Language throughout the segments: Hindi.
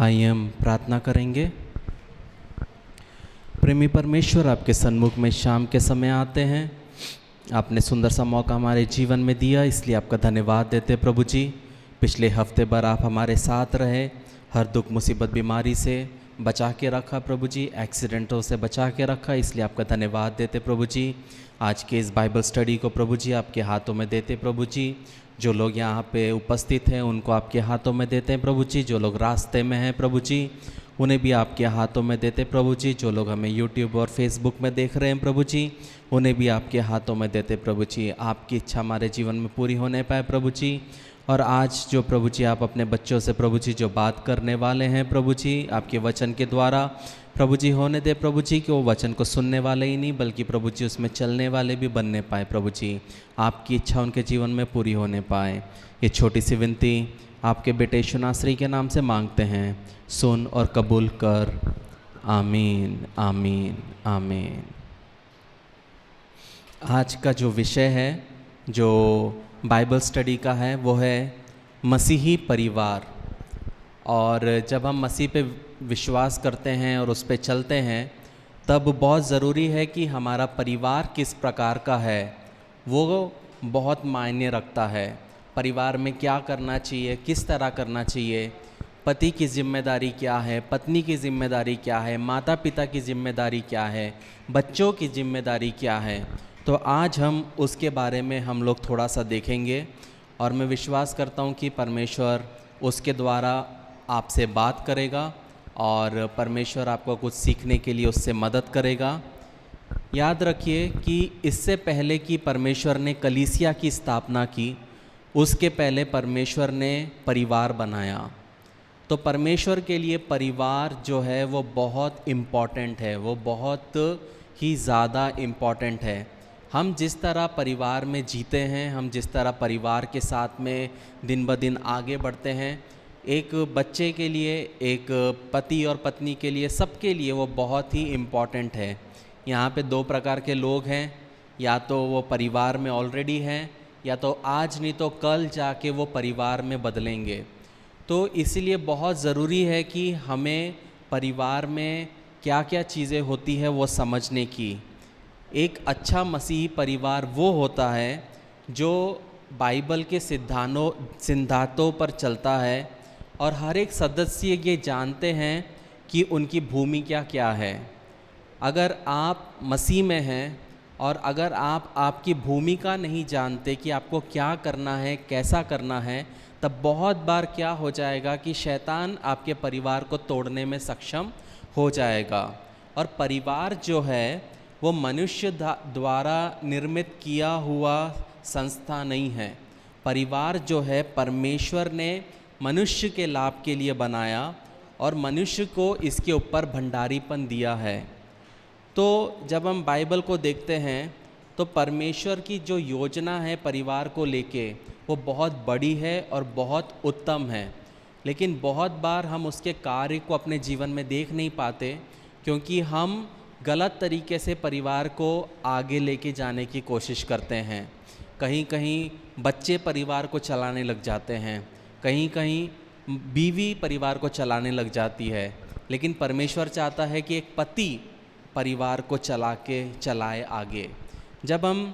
आइए हम प्रार्थना करेंगे। प्रेमी परमेश्वर, आपके सन्मुख में शाम के समय आते हैं। आपने सुंदर सा मौका हमारे जीवन में दिया, इसलिए आपका धन्यवाद देते प्रभु जी। पिछले हफ्ते भर आप हमारे साथ रहे, हर दुख मुसीबत बीमारी से बचा के रखा प्रभु जी, एक्सीडेंटों से बचा के रखा, इसलिए आपका धन्यवाद देते प्रभु जी। आज के इस बाइबल स्टडी को प्रभु जी आपके हाथों में देते प्रभु जी। जो लोग यहाँ पे उपस्थित हैं उनको आपके हाथों में देते हैं प्रभु जी। जो लोग रास्ते में हैं प्रभु जी, उन्हें भी आपके हाथों में देते प्रभु जी। जो लोग हमें यूट्यूब और फेसबुक में देख रहे हैं प्रभु जी, उन्हें भी आपके हाथों में देते प्रभु जी। आपकी इच्छा हमारे जीवन में पूरी होने पाए प्रभु जी। और आज जो प्रभु जी आप अपने बच्चों से प्रभु जी जो बात करने वाले हैं प्रभु जी, आपके वचन के द्वारा प्रभु जी होने दे प्रभु जी कि वो वचन को सुनने वाले ही नहीं बल्कि प्रभु जी उसमें चलने वाले भी बनने पाए प्रभु जी। आपकी इच्छा उनके जीवन में पूरी होने पाए। ये छोटी सी विनती आपके बेटे यीशु नासरी के नाम से मांगते हैं, सुन और कबूल कर। आमीन आमीन आमीन। आज का जो विषय है जो बाइबल स्टडी का है वो है मसीही परिवार। और जब हम मसीह पे विश्वास करते हैं और उस पे चलते हैं तब बहुत ज़रूरी है कि हमारा परिवार किस प्रकार का है वो बहुत मायने रखता है। परिवार में क्या करना चाहिए, किस तरह करना चाहिए, पति की जिम्मेदारी क्या है, पत्नी की जिम्मेदारी क्या है, माता पिता की जिम्मेदारी क्या है, बच्चों की जिम्मेदारी क्या है। तो आज हम उसके बारे में हम लोग थोड़ा सा देखेंगे और मैं विश्वास करता हूँ कि परमेश्वर उसके द्वारा आपसे बात करेगा और परमेश्वर आपको कुछ सीखने के लिए उससे मदद करेगा। याद रखिए कि इससे पहले कि परमेश्वर ने कलीसिया की स्थापना की, उसके पहले परमेश्वर ने परिवार बनाया। तो परमेश्वर के लिए परिवार जो है वो बहुत इम्पॉर्टेंट है, वो बहुत ही ज़्यादा इम्पॉर्टेंट है। हम जिस तरह परिवार में जीते हैं, हम जिस तरह परिवार के साथ में दिन ब दिन आगे बढ़ते हैं, एक बच्चे के लिए, एक पति और पत्नी के लिए, सबके लिए वो बहुत ही इम्पॉर्टेंट है। यहाँ पे दो प्रकार के लोग हैं, या तो वो परिवार में ऑलरेडी हैं या तो आज नहीं तो कल जाके वो परिवार में बदलेंगे। तो इसीलिए बहुत ज़रूरी है कि हमें परिवार में क्या क्या चीज़ें होती है वो समझने की। एक अच्छा मसीही परिवार वो होता है जो बाइबल के सिद्धांतों पर चलता है और हर एक सदस्य ये जानते हैं कि उनकी भूमिका क्या है। अगर आप मसीह में हैं और अगर आप आपकी भूमिका नहीं जानते कि आपको क्या करना है, कैसा करना है, तब बहुत बार क्या हो जाएगा कि शैतान आपके परिवार को तोड़ने में सक्षम हो जाएगा। और परिवार जो है वो मनुष्य द्वारा निर्मित किया हुआ संस्था नहीं है। परिवार जो है परमेश्वर ने मनुष्य के लाभ के लिए बनाया और मनुष्य को इसके ऊपर भंडारीपन दिया है। तो जब हम बाइबल को देखते हैं तो परमेश्वर की जो योजना है परिवार को लेके वो बहुत बड़ी है और बहुत उत्तम है। लेकिन बहुत बार हम उसके कार्य को अपने जीवन में देख नहीं पाते क्योंकि हम गलत तरीके से परिवार को आगे लेके जाने की कोशिश करते हैं। कहीं कहीं बच्चे परिवार को चलाने लग जाते हैं, कहीं कहीं बीवी परिवार को चलाने लग जाती है। लेकिन परमेश्वर चाहता है कि एक पति परिवार को चलाए आगे। जब हम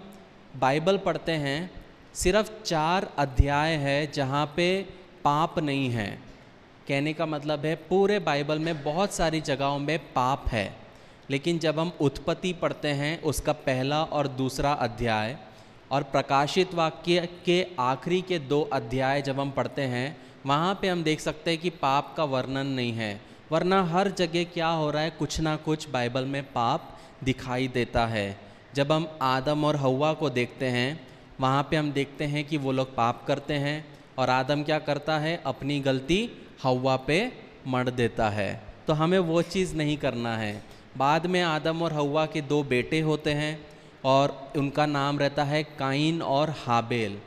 बाइबल पढ़ते हैं सिर्फ 4 अध्याय है जहाँ पे पाप नहीं है। कहने का मतलब है पूरे बाइबल में बहुत सारी जगहों में पाप है, लेकिन जब हम उत्पत्ति पढ़ते हैं उसका पहला और दूसरा अध्याय और प्रकाशित वाक्य के आखिरी के 2 अध्याय जब हम पढ़ते हैं वहाँ पे हम देख सकते हैं कि पाप का वर्णन नहीं है। वरना हर जगह क्या हो रहा है, कुछ ना कुछ बाइबल में पाप दिखाई देता है। जब हम आदम और हव्वा को देखते हैं वहाँ पे हम देखते हैं कि वो लोग पाप करते हैं और आदम क्या करता है, अपनी गलती हव्वा पे मढ़ देता है। तो हमें वो चीज़ नहीं करना है। बाद में आदम और हव्वा के 2 बेटे होते हैं और उनका नाम रहता है काइन और हाबेल।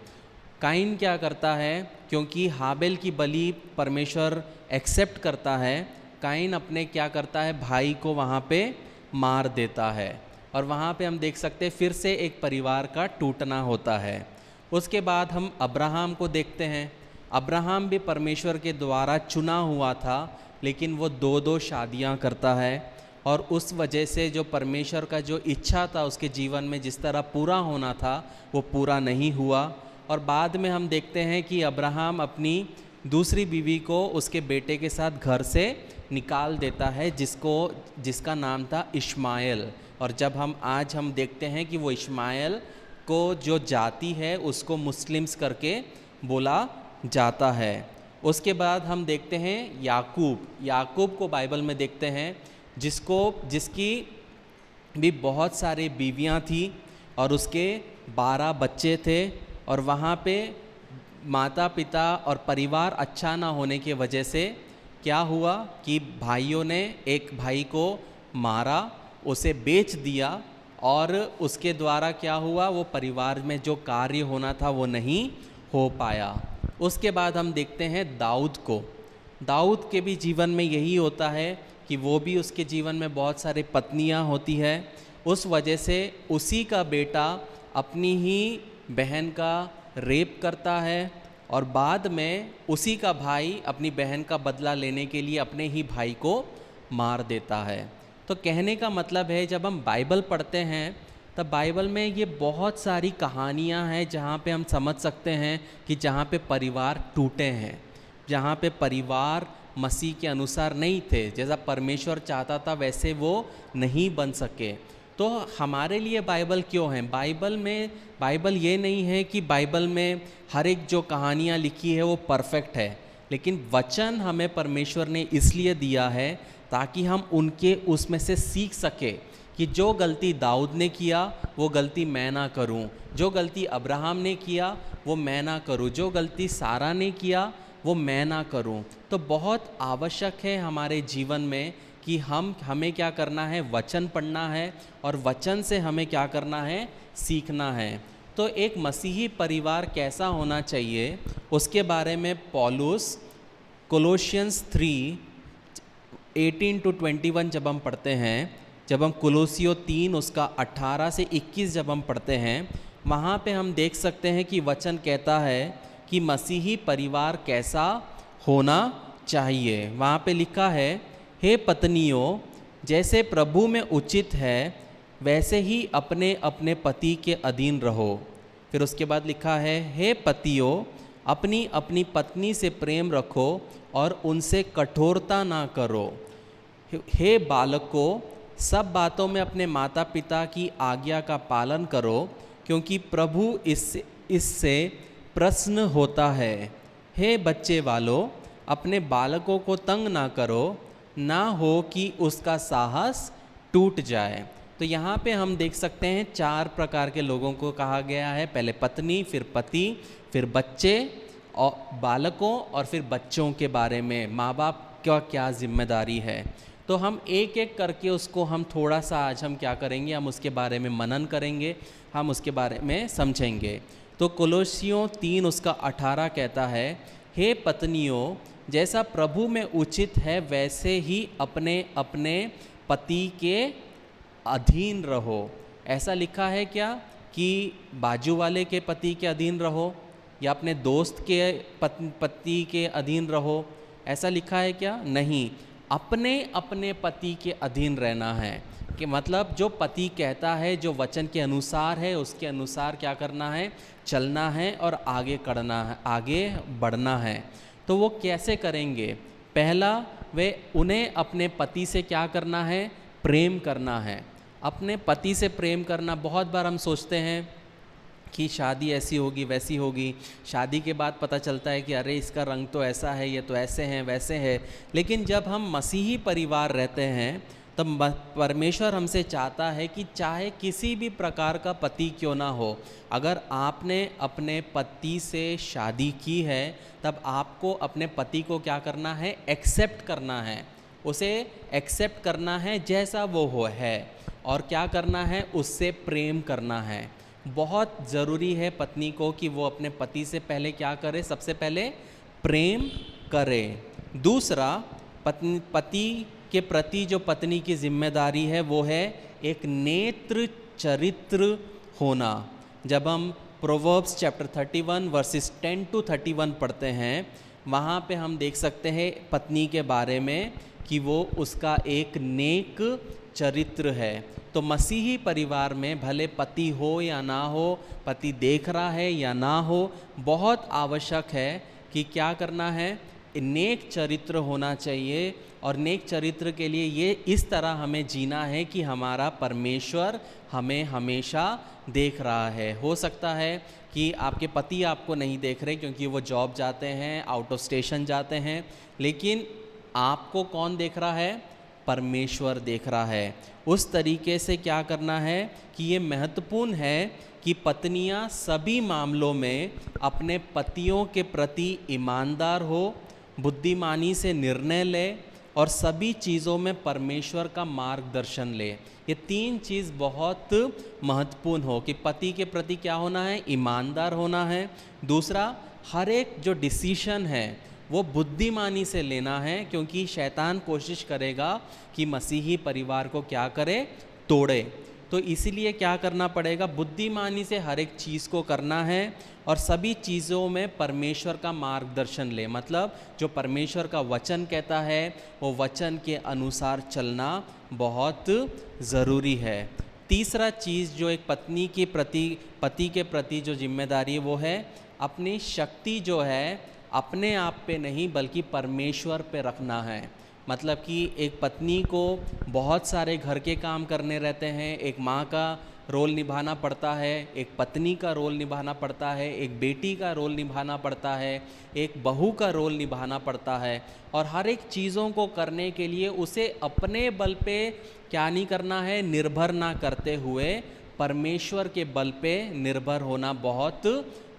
काइन क्या करता है, क्योंकि हाबेल की बलि परमेश्वर एक्सेप्ट करता है, काइन अपने क्या करता है, भाई को वहाँ पे मार देता है। और वहाँ पे हम देख सकते हैं फिर से एक परिवार का टूटना होता है। उसके बाद हम अब्राहम को देखते हैं अब्राहम भी परमेश्वर के द्वारा चुना हुआ था, लेकिन वो दो दो शादियां करता है और उस वजह से जो परमेश्वर का जो इच्छा था उसके जीवन में जिस तरह पूरा होना था वो पूरा नहीं हुआ। और बाद में हम देखते हैं कि अब्राहम अपनी दूसरी बीवी को उसके बेटे के साथ घर से निकाल देता है, जिसका नाम था इश्माएल। और जब हम देखते हैं कि वो इश्माएल को जो जाति है उसको मुस्लिम्स करके बोला जाता है। उसके बाद हम देखते हैं याकूब को बाइबल में देखते हैं, जिसकी भी बहुत सारी बीवियां थी और उसके 12 बच्चे थे। और वहाँ पे माता पिता और परिवार अच्छा ना होने की वजह से क्या हुआ कि भाइयों ने एक भाई को मारा, उसे बेच दिया और उसके द्वारा क्या हुआ, वो परिवार में जो कार्य होना था वो नहीं हो पाया। उसके बाद हम देखते हैं दाऊद के भी जीवन में यही होता है कि वो भी उसके जीवन में बहुत सारी पत्नियां होती है। उस वजह से उसी का बेटा अपनी ही बहन का रेप करता है और बाद में उसी का भाई अपनी बहन का बदला लेने के लिए अपने ही भाई को मार देता है। तो कहने का मतलब है, जब हम बाइबल पढ़ते हैं तब बाइबल में ये बहुत सारी कहानियाँ हैं जहाँ पे हम समझ सकते हैं कि जहाँ पे परिवार टूटे हैं, जहाँ पे परिवार मसीह के अनुसार नहीं थे, जैसा परमेश्वर चाहता था वैसे वो नहीं बन सके। तो हमारे लिए बाइबल क्यों है? बाइबल ये नहीं है कि बाइबल में हर एक जो कहानियाँ लिखी है वो परफेक्ट है, लेकिन वचन हमें परमेश्वर ने इसलिए दिया है ताकि हम उनके उसमें से सीख सके कि जो गलती दाऊद ने किया वो गलती मैं ना करूं, जो गलती अब्राहम ने किया वो मैं ना करूं, जो गलती सारा ने किया वो मैं ना करूं। तो बहुत आवश्यक है हमारे जीवन में कि हमें क्या करना है, वचन पढ़ना है और वचन से हमें क्या करना है, सीखना है। तो एक मसीही परिवार कैसा होना चाहिए उसके बारे में पौलुस कोलोसियंस 3:18-21 जब हम पढ़ते हैं, जब हम कोलोसियो 3 उसका 18 से 21 जब हम पढ़ते हैं, वहाँ पे हम देख सकते हैं कि वचन कहता है कि मसीही परिवार कैसा होना चाहिए। वहाँ पे लिखा है, हे पत्नियों, जैसे प्रभु में उचित है वैसे ही अपने अपने पति के अधीन रहो। फिर उसके बाद लिखा है, हे पतियों, अपनी अपनी पत्नी से प्रेम रखो और उनसे कठोरता ना करो। हे बालकों, सब बातों में अपने माता पिता की आज्ञा का पालन करो, क्योंकि प्रभु इससे प्रसन्न होता है। हे बच्चे वालों, अपने बालकों को तंग ना करो, ना हो कि उसका साहस टूट जाए। तो यहाँ पे हम देख सकते हैं 4 प्रकार के लोगों को कहा गया है, पहले पत्नी, फिर पति, फिर बच्चे और बालकों और फिर बच्चों के बारे में माँ बाप का क्या जिम्मेदारी है। तो हम एक एक करके उसको हम थोड़ा सा आज हम क्या करेंगे, हम उसके बारे में मनन करेंगे, हम उसके बारे में समझेंगे। तो कोलोसियों 3 उसका 18 कहता है, हे पत्नियों, जैसा प्रभु में उचित है वैसे ही अपने अपने पति के अधीन रहो। ऐसा लिखा है क्या कि बाजू वाले के पति के अधीन रहो या अपने दोस्त के पति के अधीन रहो? ऐसा लिखा है क्या? नहीं, अपने अपने पति के अधीन रहना है। कि मतलब जो पति कहता है, जो वचन के अनुसार है, उसके अनुसार क्या करना है, चलना है और आगे बढ़ना है। तो वो कैसे करेंगे? पहला, वे उन्हें अपने पति से क्या करना है, प्रेम करना है। अपने पति से प्रेम करना, बहुत बार हम सोचते हैं कि शादी ऐसी होगी वैसी होगी, शादी के बाद पता चलता है कि अरे इसका रंग तो ऐसा है, ये तो ऐसे हैं वैसे है। लेकिन जब हम मसीही परिवार रहते हैं तब परमेश्वर हमसे चाहता है कि चाहे किसी भी प्रकार का पति क्यों ना हो, अगर आपने अपने पति से शादी की है तब आपको अपने पति को क्या करना है, एक्सेप्ट करना है, उसे एक्सेप्ट करना है जैसा वो है, और क्या करना है, उससे प्रेम करना है। बहुत ज़रूरी है पत्नी को कि वो अपने पति से पहले क्या करे, सबसे पहले प्रेम करे। दूसरा, पति के प्रति जो पत्नी की जिम्मेदारी है वो है एक नेत्र चरित्र होना। जब हम प्रोवर्ब्स चैप्टर 31 वर्सेस 10 to 31 पढ़ते हैं, वहाँ पे हम देख सकते हैं पत्नी के बारे में कि वो उसका एक नेक चरित्र है। तो मसीही परिवार में भले पति हो या ना हो, पति देख रहा है या ना हो, बहुत आवश्यक है कि क्या करना है, नेक चरित्र होना चाहिए। और नेक चरित्र के लिए ये इस तरह हमें जीना है कि हमारा परमेश्वर हमें हमेशा देख रहा है। हो सकता है कि आपके पति आपको नहीं देख रहे क्योंकि वो जॉब जाते हैं, आउट ऑफ स्टेशन जाते हैं, लेकिन आपको कौन देख रहा है? परमेश्वर देख रहा है। उस तरीके से क्या करना है कि ये महत्वपूर्ण है कि पत्नियां सभी मामलों में अपने पतियों के प्रति ईमानदार हो, बुद्धिमानी से निर्णय ले और सभी चीज़ों में परमेश्वर का मार्गदर्शन ले। ये तीन चीज़ बहुत महत्वपूर्ण हो कि पति के प्रति क्या होना है? ईमानदार होना है। दूसरा, हर एक जो डिसीशन है वो बुद्धिमानी से लेना है, क्योंकि शैतान कोशिश करेगा कि मसीही परिवार को क्या करे? तोड़े। तो इसीलिए क्या करना पड़ेगा? बुद्धिमानी से हर एक चीज़ को करना है और सभी चीज़ों में परमेश्वर का मार्गदर्शन ले। मतलब जो परमेश्वर का वचन कहता है वो वचन के अनुसार चलना बहुत ज़रूरी है। तीसरा चीज़ जो एक पत्नी के प्रति, पति के प्रति जो जिम्मेदारी है वो है अपनी शक्ति जो है अपने आप पे नहीं बल्कि परमेश्वर पे रखना है। मतलब कि एक पत्नी को बहुत सारे घर के काम करने रहते हैं, एक माँ का रोल निभाना पड़ता है, एक पत्नी का रोल निभाना पड़ता है, एक बेटी का रोल निभाना पड़ता है, एक बहू का रोल निभाना पड़ता है। और हर एक चीज़ों को करने के लिए उसे अपने बल पे क्या नहीं करना है? निर्भर ना करते हुए परमेश्वर के बल पे निर्भर होना बहुत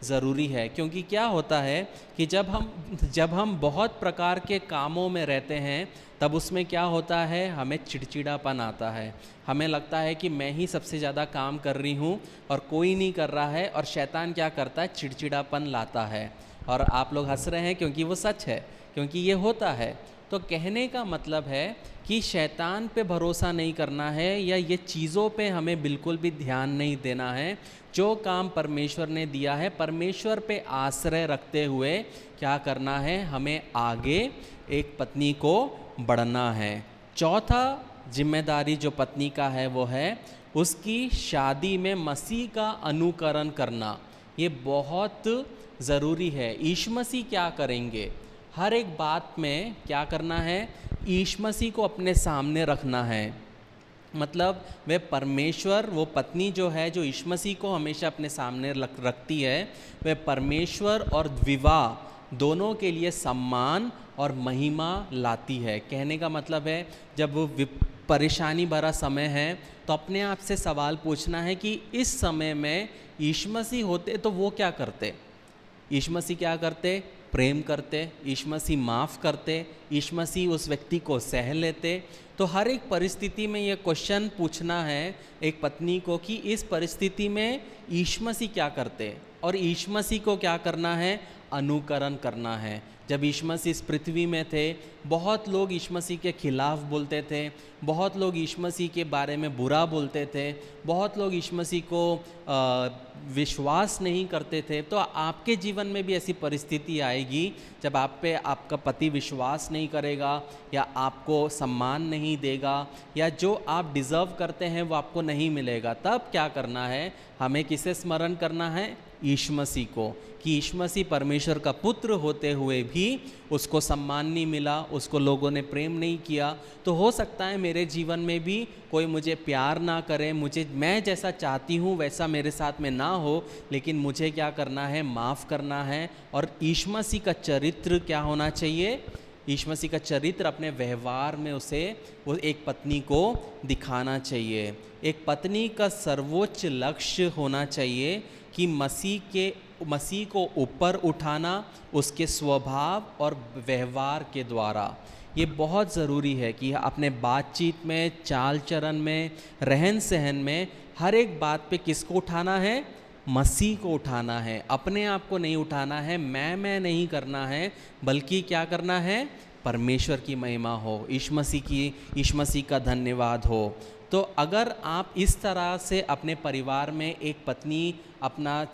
ज़रूरी है। क्योंकि क्या होता है कि जब हम बहुत प्रकार के कामों में रहते हैं तब उसमें क्या होता है? हमें चिड़चिड़ापन आता है। हमें लगता है कि मैं ही सबसे ज़्यादा काम कर रही हूँ और कोई नहीं कर रहा है, और शैतान क्या करता है? चिड़चिड़ापन लाता है। और आप लोग हंस रहे हैं क्योंकि वो सच है, क्योंकि ये होता है। तो कहने का मतलब है कि शैतान पे भरोसा नहीं करना है या ये चीज़ों पे हमें बिल्कुल भी ध्यान नहीं देना है। जो काम परमेश्वर ने दिया है, परमेश्वर पे आश्रय रखते हुए क्या करना है? हमें आगे एक पत्नी को बढ़ना है। चौथा जिम्मेदारी जो पत्नी का है वो है उसकी शादी में मसीह का अनुकरण करना। ये बहुत ज़रूरी है। यीशु मसीह क्या करेंगे? हर एक बात में क्या करना है? यीशु मसीह को अपने सामने रखना है। मतलब वे परमेश्वर, वो पत्नी जो है जो यीशु मसीह को हमेशा अपने सामने रखती है, वह परमेश्वर और विवाह दोनों के लिए सम्मान और महिमा लाती है। कहने का मतलब है जब वो परेशानी भरा समय है तो अपने आप से सवाल पूछना है कि इस समय में यीशु मसीह होते तो वो क्या करते? यीशु मसीह क्या करते? प्रेम करते। यीशु मसीह माफ़ करते। यीशु मसीह उस व्यक्ति को सह लेते। तो हर एक परिस्थिति में ये क्वेश्चन पूछना है एक पत्नी को कि इस परिस्थिति में यीशु मसीह क्या करते और यीशु मसीह को क्या करना है? अनुकरण करना है। जब यीशु मसीह इस पृथ्वी में थे, बहुत लोग यीशु मसीह के खिलाफ बोलते थे, बहुत लोग यीशु मसीह के बारे में बुरा बोलते थे, बहुत लोग यीशु मसीह को विश्वास नहीं करते थे। तो आपके जीवन में भी ऐसी परिस्थिति आएगी जब आप पे आपका पति विश्वास नहीं करेगा या आपको सम्मान नहीं देगा या जो आप डिज़र्व करते हैं वो आपको नहीं मिलेगा। तब क्या करना है? हमें किसे स्मरण करना है? यीशु मसीह को, कि यीशु मसीह परमेश्वर का पुत्र होते हुए भी उसको सम्मान नहीं मिला, उसको लोगों ने प्रेम नहीं किया। तो हो सकता है मेरे जीवन में भी कोई मुझे प्यार ना करे, मैं जैसा चाहती हूँ वैसा मेरे साथ में ना हो, लेकिन मुझे क्या करना है? माफ़ करना है। और यीशु मसीह का चरित्र क्या होना चाहिए? यीशु मसीह का चरित्र अपने व्यवहार में उसे वो एक पत्नी को दिखाना चाहिए। एक पत्नी का सर्वोच्च लक्ष्य होना चाहिए कि मसीह को ऊपर उठाना उसके स्वभाव और व्यवहार के द्वारा। ये बहुत ज़रूरी है कि अपने बातचीत में, चाल चलन में, रहन सहन में हर एक बात पे किसको उठाना है? मसीह को उठाना है। अपने आप को नहीं उठाना है, मैं नहीं करना है, बल्कि क्या करना है? परमेश्वर की महिमा हो, यीशु मसीह का धन्यवाद हो। तो अगर आप इस तरह से अपने परिवार में एक पत्नी अपना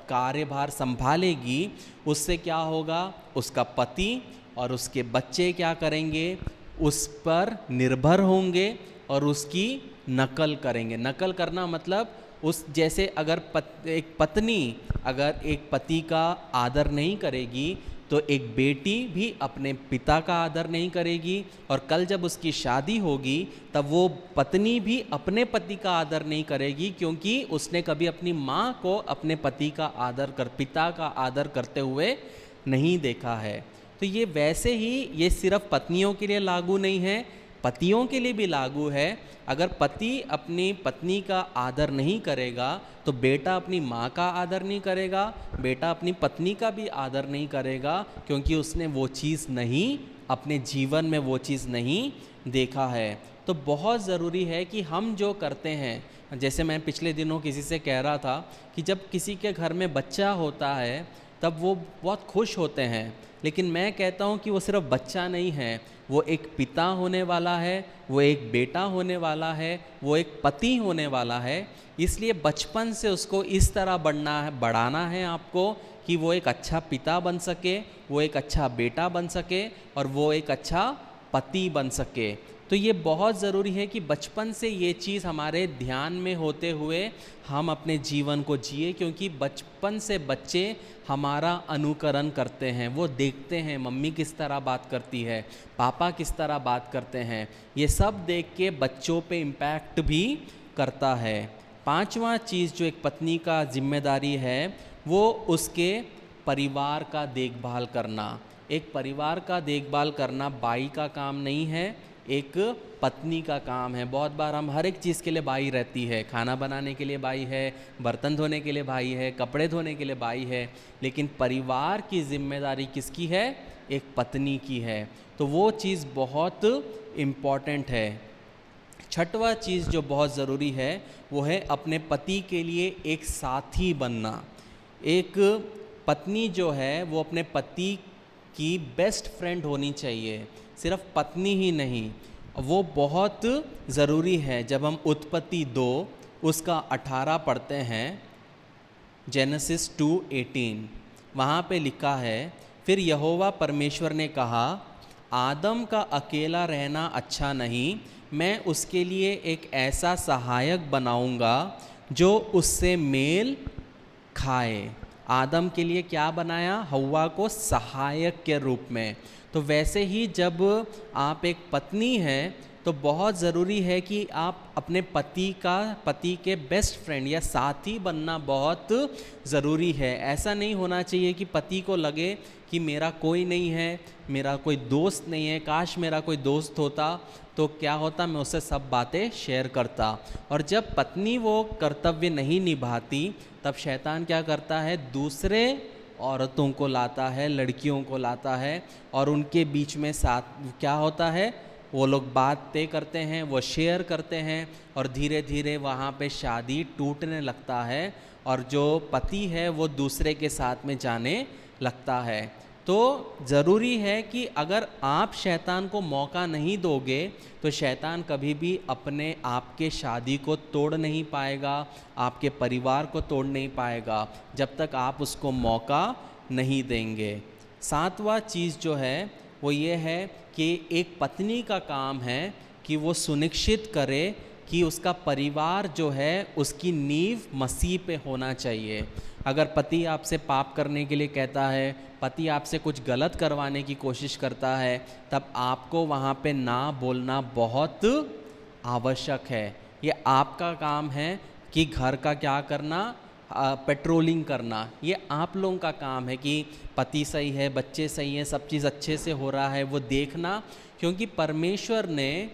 कार्यभार संभालेगी, उससे क्या होगा, उसका पति और उसके बच्चे क्या करेंगे, उस पर निर्भर होंगे और उसकी नकल करेंगे। नकल करना मतलब उस जैसे अगर एक पत्नी अगर एक पति का आदर नहीं करेगी तो एक बेटी भी अपने पिता का आदर नहीं करेगी, और कल जब उसकी शादी होगी तब वो पत्नी भी अपने पति का आदर नहीं करेगी, क्योंकि उसने कभी अपनी माँ को अपने पिता का आदर करते हुए नहीं देखा है। तो ये वैसे ही ये सिर्फ पत्नियों के लिए लागू नहीं है, पतियों के लिए भी लागू है। अगर पति अपनी पत्नी का आदर नहीं करेगा तो बेटा अपनी माँ का आदर नहीं करेगा, बेटा अपनी पत्नी का भी आदर नहीं करेगा, क्योंकि उसने वो चीज़ नहीं, अपने जीवन में वो चीज़ नहीं देखा है। तो बहुत ज़रूरी है कि हम जो करते हैं, जैसे मैं पिछले दिनों किसी से कह रहा था कि जब किसी के घर में बच्चा होता है तब वो बहुत खुश होते हैं, लेकिन मैं कहता हूँ कि वो सिर्फ बच्चा नहीं है, वो एक पिता होने वाला है, वो एक बेटा होने वाला है, वो एक पति होने वाला है। इसलिए बचपन से उसको इस तरह बढ़ाना है आपको कि वो एक अच्छा पिता बन सके, वो एक अच्छा बेटा बन सके और वो एक अच्छा पति बन सके। तो ये बहुत ज़रूरी है कि बचपन से ये चीज़ हमारे ध्यान में होते हुए हम अपने जीवन को जिए, क्योंकि बचपन से बच्चे हमारा अनुकरण करते हैं, वो देखते हैं मम्मी किस तरह बात करती है, पापा किस तरह बात करते हैं, ये सब देख के बच्चों पे इम्पैक्ट भी करता है। पांचवा चीज़ जो एक पत्नी का जिम्मेदारी है वो उसके परिवार का देखभाल करना। एक परिवार का देखभाल करना बाई का काम नहीं है, एक पत्नी का काम है। बहुत बार हम हर एक चीज़ के लिए बाई रहती है, खाना बनाने के लिए बाई है, बर्तन धोने के लिए बाई है, कपड़े धोने के लिए बाई है, लेकिन परिवार की जिम्मेदारी किसकी है, एक पत्नी की है। तो वो चीज़ बहुत इम्पॉर्टेंट है। छठवा चीज़ जो बहुत ज़रूरी है वो है अपने पति के लिए एक साथी बनना। एक पत्नी जो है वो अपने पति की बेस्ट फ्रेंड होनी चाहिए, सिर्फ पत्नी ही नहीं, वो बहुत ज़रूरी है। जब हम उत्पत्ति 2 उसका 18 पढ़ते हैं, जेनेसिस 2:18, वहाँ पे लिखा है, फिर यहोवा परमेश्वर ने कहा, आदम का अकेला रहना अच्छा नहीं, मैं उसके लिए एक ऐसा सहायक बनाऊंगा जो उससे मेल खाए। आदम के लिए क्या बनाया, हव्वा को सहायक के रूप में। तो वैसे ही जब आप एक पत्नी हैं तो बहुत ज़रूरी है कि आप अपने पति के बेस्ट फ्रेंड या साथी बनना बहुत ज़रूरी है। ऐसा नहीं होना चाहिए कि पति को लगे कि मेरा कोई नहीं है, मेरा कोई दोस्त नहीं है, काश मेरा कोई दोस्त होता तो क्या होता, मैं उससे सब बातें शेयर करता। और जब पत्नी वो कर्तव्य नहीं निभाती तब शैतान क्या करता है, दूसरे औरतों को लाता है, लड़कियों को लाता है, और उनके बीच में साथ क्या होता है, वो लोग बातें करते हैं, वो शेयर करते हैं, और धीरे धीरे वहाँ पे शादी टूटने लगता है और जो पति है वो दूसरे के साथ में जाने लगता है। तो ज़रूरी है कि अगर आप शैतान को मौका नहीं दोगे तो शैतान कभी भी अपने आपके शादी को तोड़ नहीं पाएगा, आपके परिवार को तोड़ नहीं पाएगा जब तक आप उसको मौका नहीं देंगे। सातवां चीज़ जो है वो ये है कि एक पत्नी का काम है कि वो सुनिश्चित करे कि उसका परिवार जो है उसकी नींव मसीह पे होना चाहिए। अगर पति आपसे पाप करने के लिए कहता है, पति आपसे कुछ गलत करवाने की कोशिश करता है, तब आपको वहाँ पे ना बोलना बहुत आवश्यक है। ये आपका काम है कि घर का क्या करना, पेट्रोलिंग करना, ये आप लोगों का काम है कि पति सही है, बच्चे सही हैं, सब चीज़ अच्छे से हो रहा है वो देखना, क्योंकि परमेश्वर ने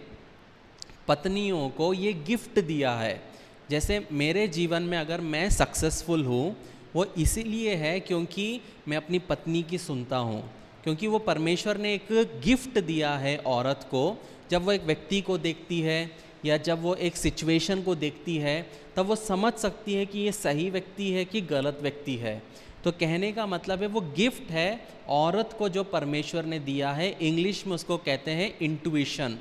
पत्नियों को ये गिफ्ट दिया है। जैसे मेरे जीवन में अगर मैं सक्सेसफुल हूँ वो इसीलिए है क्योंकि मैं अपनी पत्नी की सुनता हूँ, क्योंकि वो परमेश्वर ने एक गिफ्ट दिया है औरत को। जब वो एक व्यक्ति को देखती है या जब वो एक सिचुएशन को देखती है तब वो समझ सकती है कि ये सही व्यक्ति है कि गलत व्यक्ति है। तो कहने का मतलब है वो गिफ्ट है औरत को जो परमेश्वर ने दिया है, इंग्लिश में उसको कहते हैं इंट्यूशन,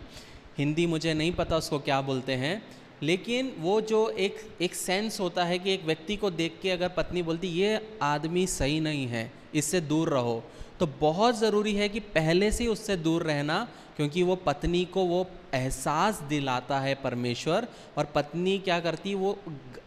हिंदी मुझे नहीं पता उसको क्या बोलते हैं, लेकिन वो जो एक सेंस होता है कि एक व्यक्ति को देख के अगर पत्नी बोलती ये आदमी सही नहीं है, इससे दूर रहो, तो बहुत ज़रूरी है कि पहले से ही उससे दूर रहना, क्योंकि वो पत्नी को वो एहसास दिलाता है परमेश्वर, और पत्नी क्या करती है, वो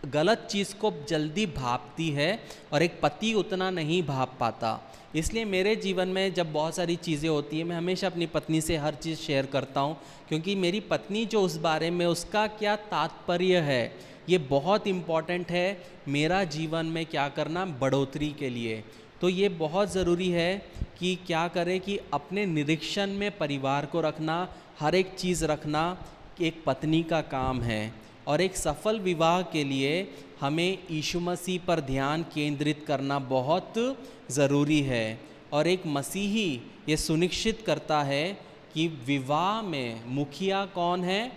गलत चीज़ को जल्दी भांपती है और एक पति उतना नहीं भांप पाता। इसलिए मेरे जीवन में जब बहुत सारी चीज़ें होती हैं, मैं हमेशा अपनी पत्नी से हर चीज़ शेयर करता हूँ, क्योंकि मेरी पत्नी जो उस बारे में उसका क्या तात्पर्य है, ये बहुत इम्पॉर्टेंट है मेरा जीवन में क्या करना बढ़ोतरी के लिए। तो ये बहुत ज़रूरी है कि क्या करें कि अपने निरीक्षण में परिवार को रखना, हर एक चीज़ रखना एक पत्नी का काम है। और एक सफल विवाह के लिए हमें यीशु मसीह पर ध्यान केंद्रित करना बहुत ज़रूरी है। और एक मसीही ये सुनिश्चित करता है कि विवाह में मुखिया कौन है?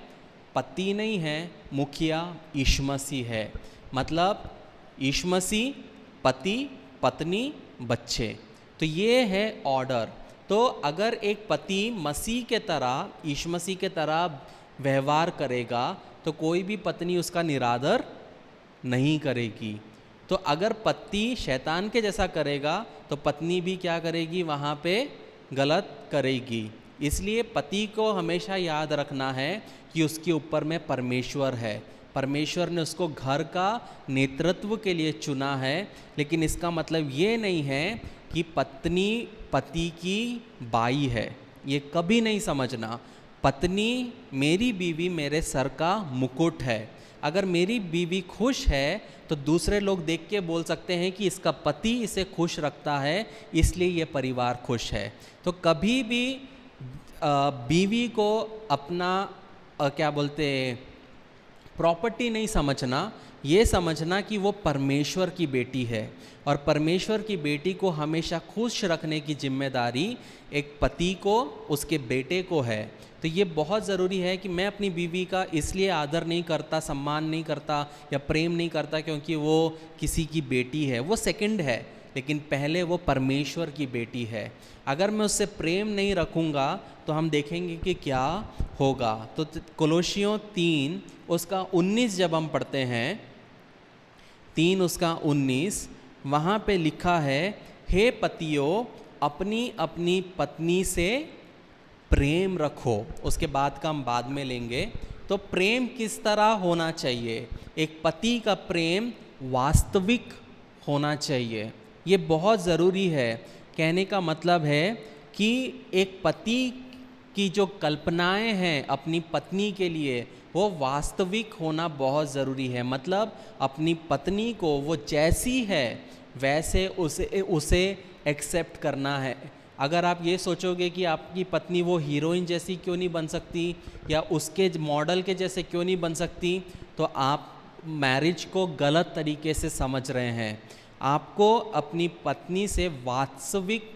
पति नहीं है, मुखिया यीशु मसीह है। मतलब यीशु मसीह, पति, पत्नी, बच्चे, तो ये है ऑर्डर। तो अगर एक पति मसीह के तरह, यीशु मसीह के तरह व्यवहार करेगा तो कोई भी पत्नी उसका निरादर नहीं करेगी। तो अगर पति शैतान के जैसा करेगा तो पत्नी भी क्या करेगी? वहाँ पे गलत करेगी। इसलिए पति को हमेशा याद रखना है कि उसके ऊपर में परमेश्वर है, परमेश्वर ने उसको घर का नेतृत्व के लिए चुना है। लेकिन इसका मतलब ये नहीं है कि पत्नी पति की बाई है, ये कभी नहीं समझना। पत्नी, मेरी बीवी मेरे सर का मुकुट है। अगर मेरी बीवी खुश है तो दूसरे लोग देख के बोल सकते हैं कि इसका पति इसे खुश रखता है, इसलिए ये परिवार खुश है। तो कभी भी बीवी को अपना क्या बोलते प्रॉपर्टी नहीं समझना, ये समझना कि वो परमेश्वर की बेटी है, और परमेश्वर की बेटी को हमेशा खुश रखने की जिम्मेदारी एक पति को, उसके बेटे को है। तो ये बहुत ज़रूरी है कि मैं अपनी बीवी का इसलिए आदर नहीं करता, सम्मान नहीं करता या प्रेम नहीं करता क्योंकि वो किसी की बेटी है, वो सेकंड है, लेकिन पहले वो परमेश्वर की बेटी है। अगर मैं उससे प्रेम नहीं रखूँगा तो हम देखेंगे कि क्या होगा। तो कोलोसियों 3 उसका 19 जब हम पढ़ते हैं, 3 उसका 19, वहाँ पे लिखा है, हे पतियों अपनी अपनी पत्नी से प्रेम रखो। उसके बाद का हम बाद में लेंगे। तो प्रेम किस तरह होना चाहिए? एक पति का प्रेम वास्तविक होना चाहिए, ये बहुत ज़रूरी है। कहने का मतलब है कि एक पति की जो कल्पनाएं हैं अपनी पत्नी के लिए, वो वास्तविक होना बहुत ज़रूरी है। मतलब अपनी पत्नी को वो जैसी है वैसे उसे एक्सेप्ट करना है। अगर आप ये सोचोगे कि आपकी पत्नी वो हीरोइन जैसी क्यों नहीं बन सकती या उसके मॉडल के जैसे क्यों नहीं बन सकती, तो आप मैरिज को गलत तरीके से समझ रहे हैं। आपको अपनी पत्नी से वास्तविक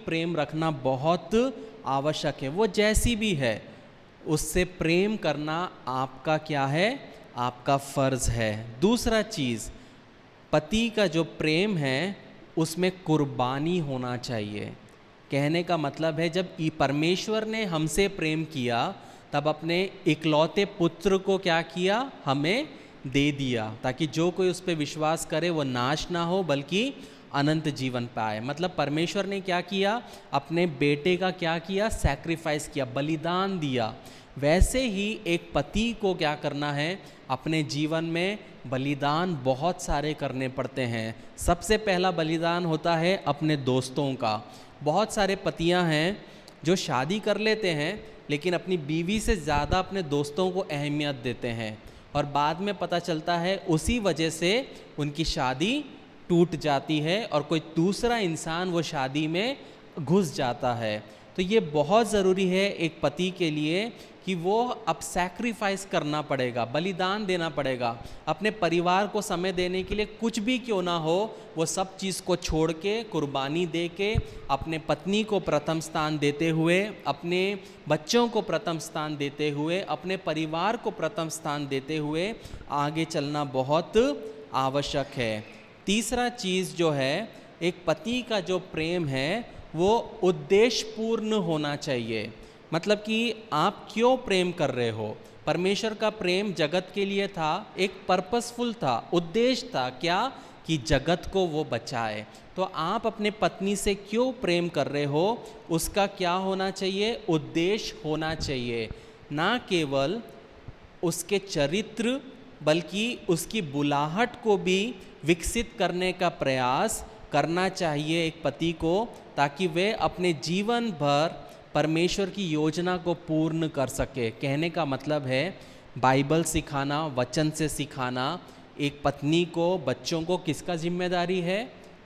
प्रेम रखना बहुत आवश्यक है। वो जैसी भी है उससे प्रेम करना आपका क्या है? आपका फ़र्ज़ है। दूसरा चीज़, पति का जो प्रेम है उसमें कुर्बानी होना चाहिए। कहने का मतलब है जब परमेश्वर ने हमसे प्रेम किया तब अपने इकलौते पुत्र को क्या किया? हमें दे दिया, ताकि जो कोई उस पर विश्वास करे वो नाश ना हो बल्कि अनंत जीवन पाए। मतलब परमेश्वर ने क्या किया? अपने बेटे का क्या किया? सैक्रिफाइस किया, बलिदान दिया। वैसे ही एक पति को क्या करना है? अपने जीवन में बलिदान बहुत सारे करने पड़ते हैं। सबसे पहला बलिदान होता है अपने दोस्तों का। बहुत सारे पतियां हैं जो शादी कर लेते हैं लेकिन अपनी बीवी से ज़्यादा अपने दोस्तों को अहमियत देते हैं, और बाद में पता चलता है उसी वजह से उनकी शादी टूट जाती है और कोई दूसरा इंसान वो शादी में घुस जाता है। तो ये बहुत ज़रूरी है एक पति के लिए कि वो अब सैक्रिफाइस करना पड़ेगा, बलिदान देना पड़ेगा। अपने परिवार को समय देने के लिए कुछ भी क्यों ना हो, वो सब चीज़ को छोड़ के, कुर्बानी दे के, अपने पत्नी को प्रथम स्थान देते हुए, अपने बच्चों को प्रथम स्थान देते हुए, अपने परिवार को प्रथम स्थान देते हुए आगे चलना बहुत आवश्यक है। तीसरा चीज़ जो है, एक पति का जो प्रेम है वो उद्देश्यपूर्ण होना चाहिए। मतलब कि आप क्यों प्रेम कर रहे हो। परमेश्वर का प्रेम जगत के लिए था, एक पर्पसफुल था, उद्देश्य था क्या, कि जगत को वो बचाए। तो आप अपने पत्नी से क्यों प्रेम कर रहे हो, उसका क्या होना चाहिए, उद्देश्य होना चाहिए। ना केवल उसके चरित्र बल्कि उसकी बुलाहट को भी विकसित करने का प्रयास करना चाहिए एक पति को, ताकि वे अपने जीवन भर परमेश्वर की योजना को पूर्ण कर सके। कहने का मतलब है बाइबल सिखाना, वचन से सिखाना। एक पत्नी को, बच्चों को किसका जिम्मेदारी है,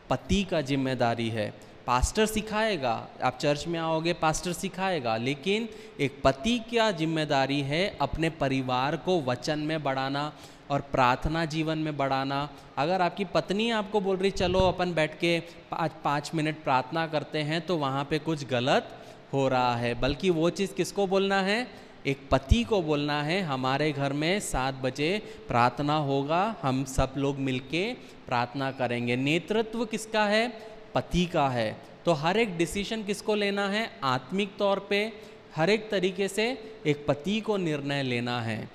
पति का जिम्मेदारी है। पास्टर सिखाएगा, आप चर्च में आओगे पास्टर सिखाएगा, लेकिन एक पति क्या जिम्मेदारी है, अपने परिवार को वचन में बढ़ाना और प्रार्थना जीवन में बढ़ाना। अगर आपकी पत्नी आपको बोल रही चलो अपन बैठ के 5 मिनट प्रार्थना करते हैं, तो वहाँ पे कुछ गलत हो रहा है। बल्कि वो चीज़ किसको बोलना है, एक पति को बोलना है, हमारे घर में 7 बजे प्रार्थना होगा, हम सब लोग मिलके प्रार्थना करेंगे। नेतृत्व किसका है, पति का है। तो हर एक डिसीजन किसको लेना है, आत्मिक तौर पे हर एक तरीके से एक पति को निर्णय लेना है।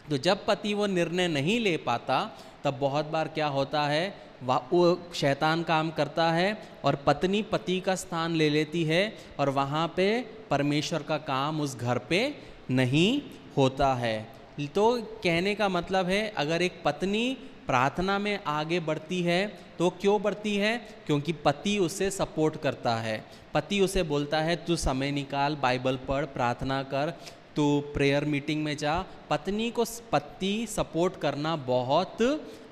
तो जब पति वो निर्णय नहीं ले पाता, तब बहुत बार क्या होता है, वो शैतान काम करता है और पत्नी पति का स्थान ले लेती है, और वहाँ पे परमेश्वर का काम उस घर पे नहीं होता है। तो कहने का मतलब है, अगर एक पत्नी प्रार्थना में आगे बढ़ती है तो क्यों बढ़ती है, क्योंकि पति उसे सपोर्ट करता है। पति उसे बोलता है तू समय निकाल, बाइबल पढ़, प्रार्थना कर, तू प्रेयर मीटिंग में जा। पत्नी को पति सपोर्ट करना बहुत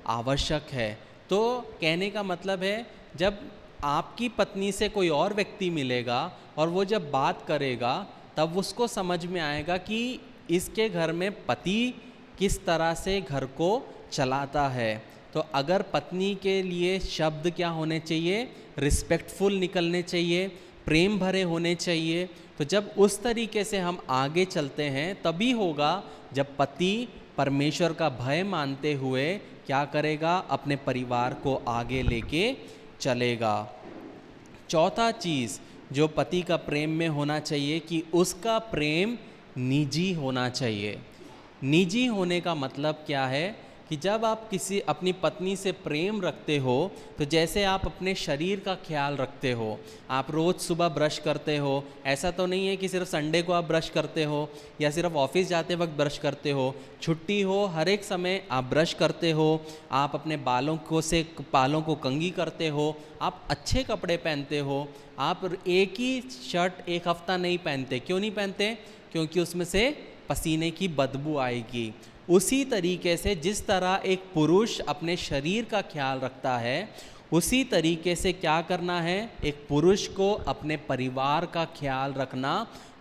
आवश्यक है। तो कहने का मतलब है, जब आपकी पत्नी से कोई और व्यक्ति मिलेगा और वो जब बात करेगा, तब उसको समझ में आएगा कि इसके घर में पति किस तरह से घर को चलाता है। तो अगर पत्नी के लिए शब्द क्या होने चाहिए, रिस्पेक्टफुल निकलने चाहिए, प्रेम भरे होने चाहिए। तो जब उस तरीके से हम आगे चलते हैं, तभी होगा जब पति परमेश्वर का भय मानते हुए क्या करेगा, अपने परिवार को आगे लेके चलेगा। चौथा चीज़ जो पति का प्रेम में होना चाहिए, कि उसका प्रेम निजी होना चाहिए। निजी होने का मतलब क्या है, कि जब आप किसी अपनी पत्नी से प्रेम रखते हो, तो जैसे आप अपने शरीर का ख्याल रखते हो, आप रोज़ सुबह ब्रश करते हो। ऐसा तो नहीं है कि सिर्फ संडे को आप ब्रश करते हो या सिर्फ ऑफिस जाते वक्त ब्रश करते हो। छुट्टी हो, हर एक समय आप ब्रश करते हो। आप अपने बालों को कंघी करते हो। आप अच्छे कपड़े पहनते हो। आप एक ही शर्ट एक हफ्ता नहीं पहनते। क्यों नहीं पहनते, क्योंकि उसमें से पसीने की बदबू आएगी। उसी तरीके से जिस तरह एक पुरुष अपने शरीर का ख्याल रखता है, उसी तरीके से क्या करना है, एक पुरुष को अपने परिवार का ख्याल रखना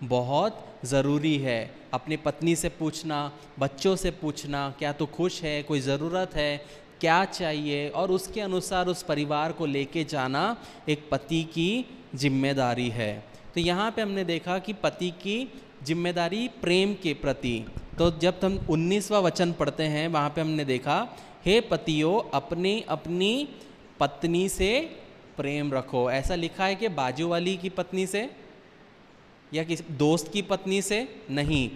बहुत ज़रूरी है। अपनी पत्नी से पूछना, बच्चों से पूछना, क्या तू खुश है, कोई ज़रूरत है, क्या चाहिए, और उसके अनुसार उस परिवार को लेके जाना एक पति की जिम्मेदारी है। तो यहाँ पे हमने देखा कि पति की जिम्मेदारी प्रेम के प्रति। तो जब हम 19वां वचन पढ़ते हैं, वहाँ पे हमने देखा, हे पतियों अपनी अपनी पत्नी से प्रेम रखो। ऐसा लिखा है कि बाजू वाली की पत्नी से या किसी दोस्त की पत्नी से नहीं।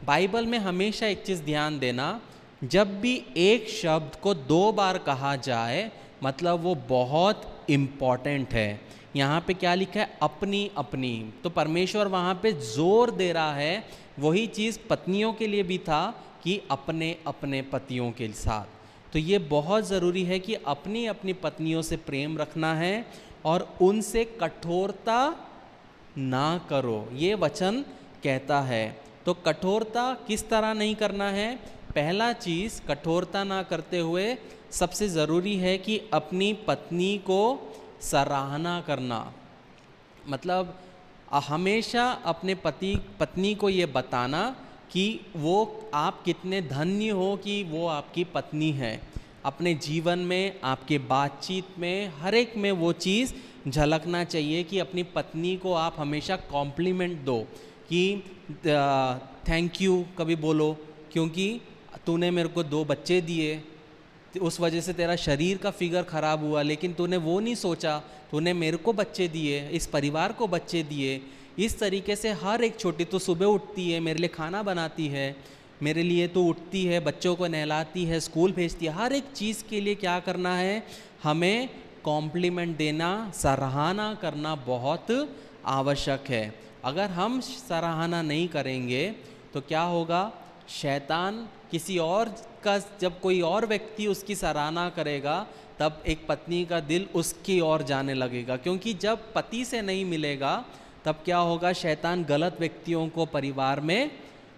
बाइबल में हमेशा एक चीज़ ध्यान देना, जब भी एक शब्द को 2 बार कहा जाए, मतलब वो बहुत इम्पॉर्टेंट है। यहाँ पे क्या लिखा है, अपनी अपनी। तो परमेश्वर वहाँ पे जोर दे रहा है, वही चीज़ पत्नियों के लिए भी था कि अपने अपने पतियों के साथ। तो ये बहुत ज़रूरी है कि अपनी अपनी पत्नियों से प्रेम रखना है और उनसे कठोरता ना करो, ये वचन कहता है। तो कठोरता किस तरह नहीं करना है, पहला चीज़ कठोरता ना करते हुए सबसे ज़रूरी है कि अपनी पत्नी को सराहना करना। मतलब हमेशा अपने पत्नी को ये बताना कि वो आप कितने धन्य हो कि वो आपकी पत्नी है। अपने जीवन में, आपके बातचीत में, हर एक में वो चीज़ झलकना चाहिए कि अपनी पत्नी को आप हमेशा कॉम्प्लीमेंट दो, कि थैंक यू कभी बोलो, क्योंकि तूने मेरे को 2 बच्चे दिए, उस वजह से तेरा शरीर का फिगर ख़राब हुआ, लेकिन तूने वो नहीं सोचा, तूने मेरे को बच्चे दिए, इस परिवार को बच्चे दिए। इस तरीके से हर एक छोटी, तो सुबह उठती है, मेरे लिए खाना बनाती है, मेरे लिए तो उठती है, बच्चों को नहलाती है, स्कूल भेजती है, हर एक चीज़ के लिए क्या करना है, हमें कॉम्प्लीमेंट देना, सराहना करना बहुत आवश्यक है। अगर हम सराहना नहीं करेंगे तो क्या होगा, शैतान किसी और का, जब कोई और व्यक्ति उसकी सराहना करेगा तब एक पत्नी का दिल उसकी ओर जाने लगेगा, क्योंकि जब पति से नहीं मिलेगा तब क्या होगा, शैतान गलत व्यक्तियों को परिवार में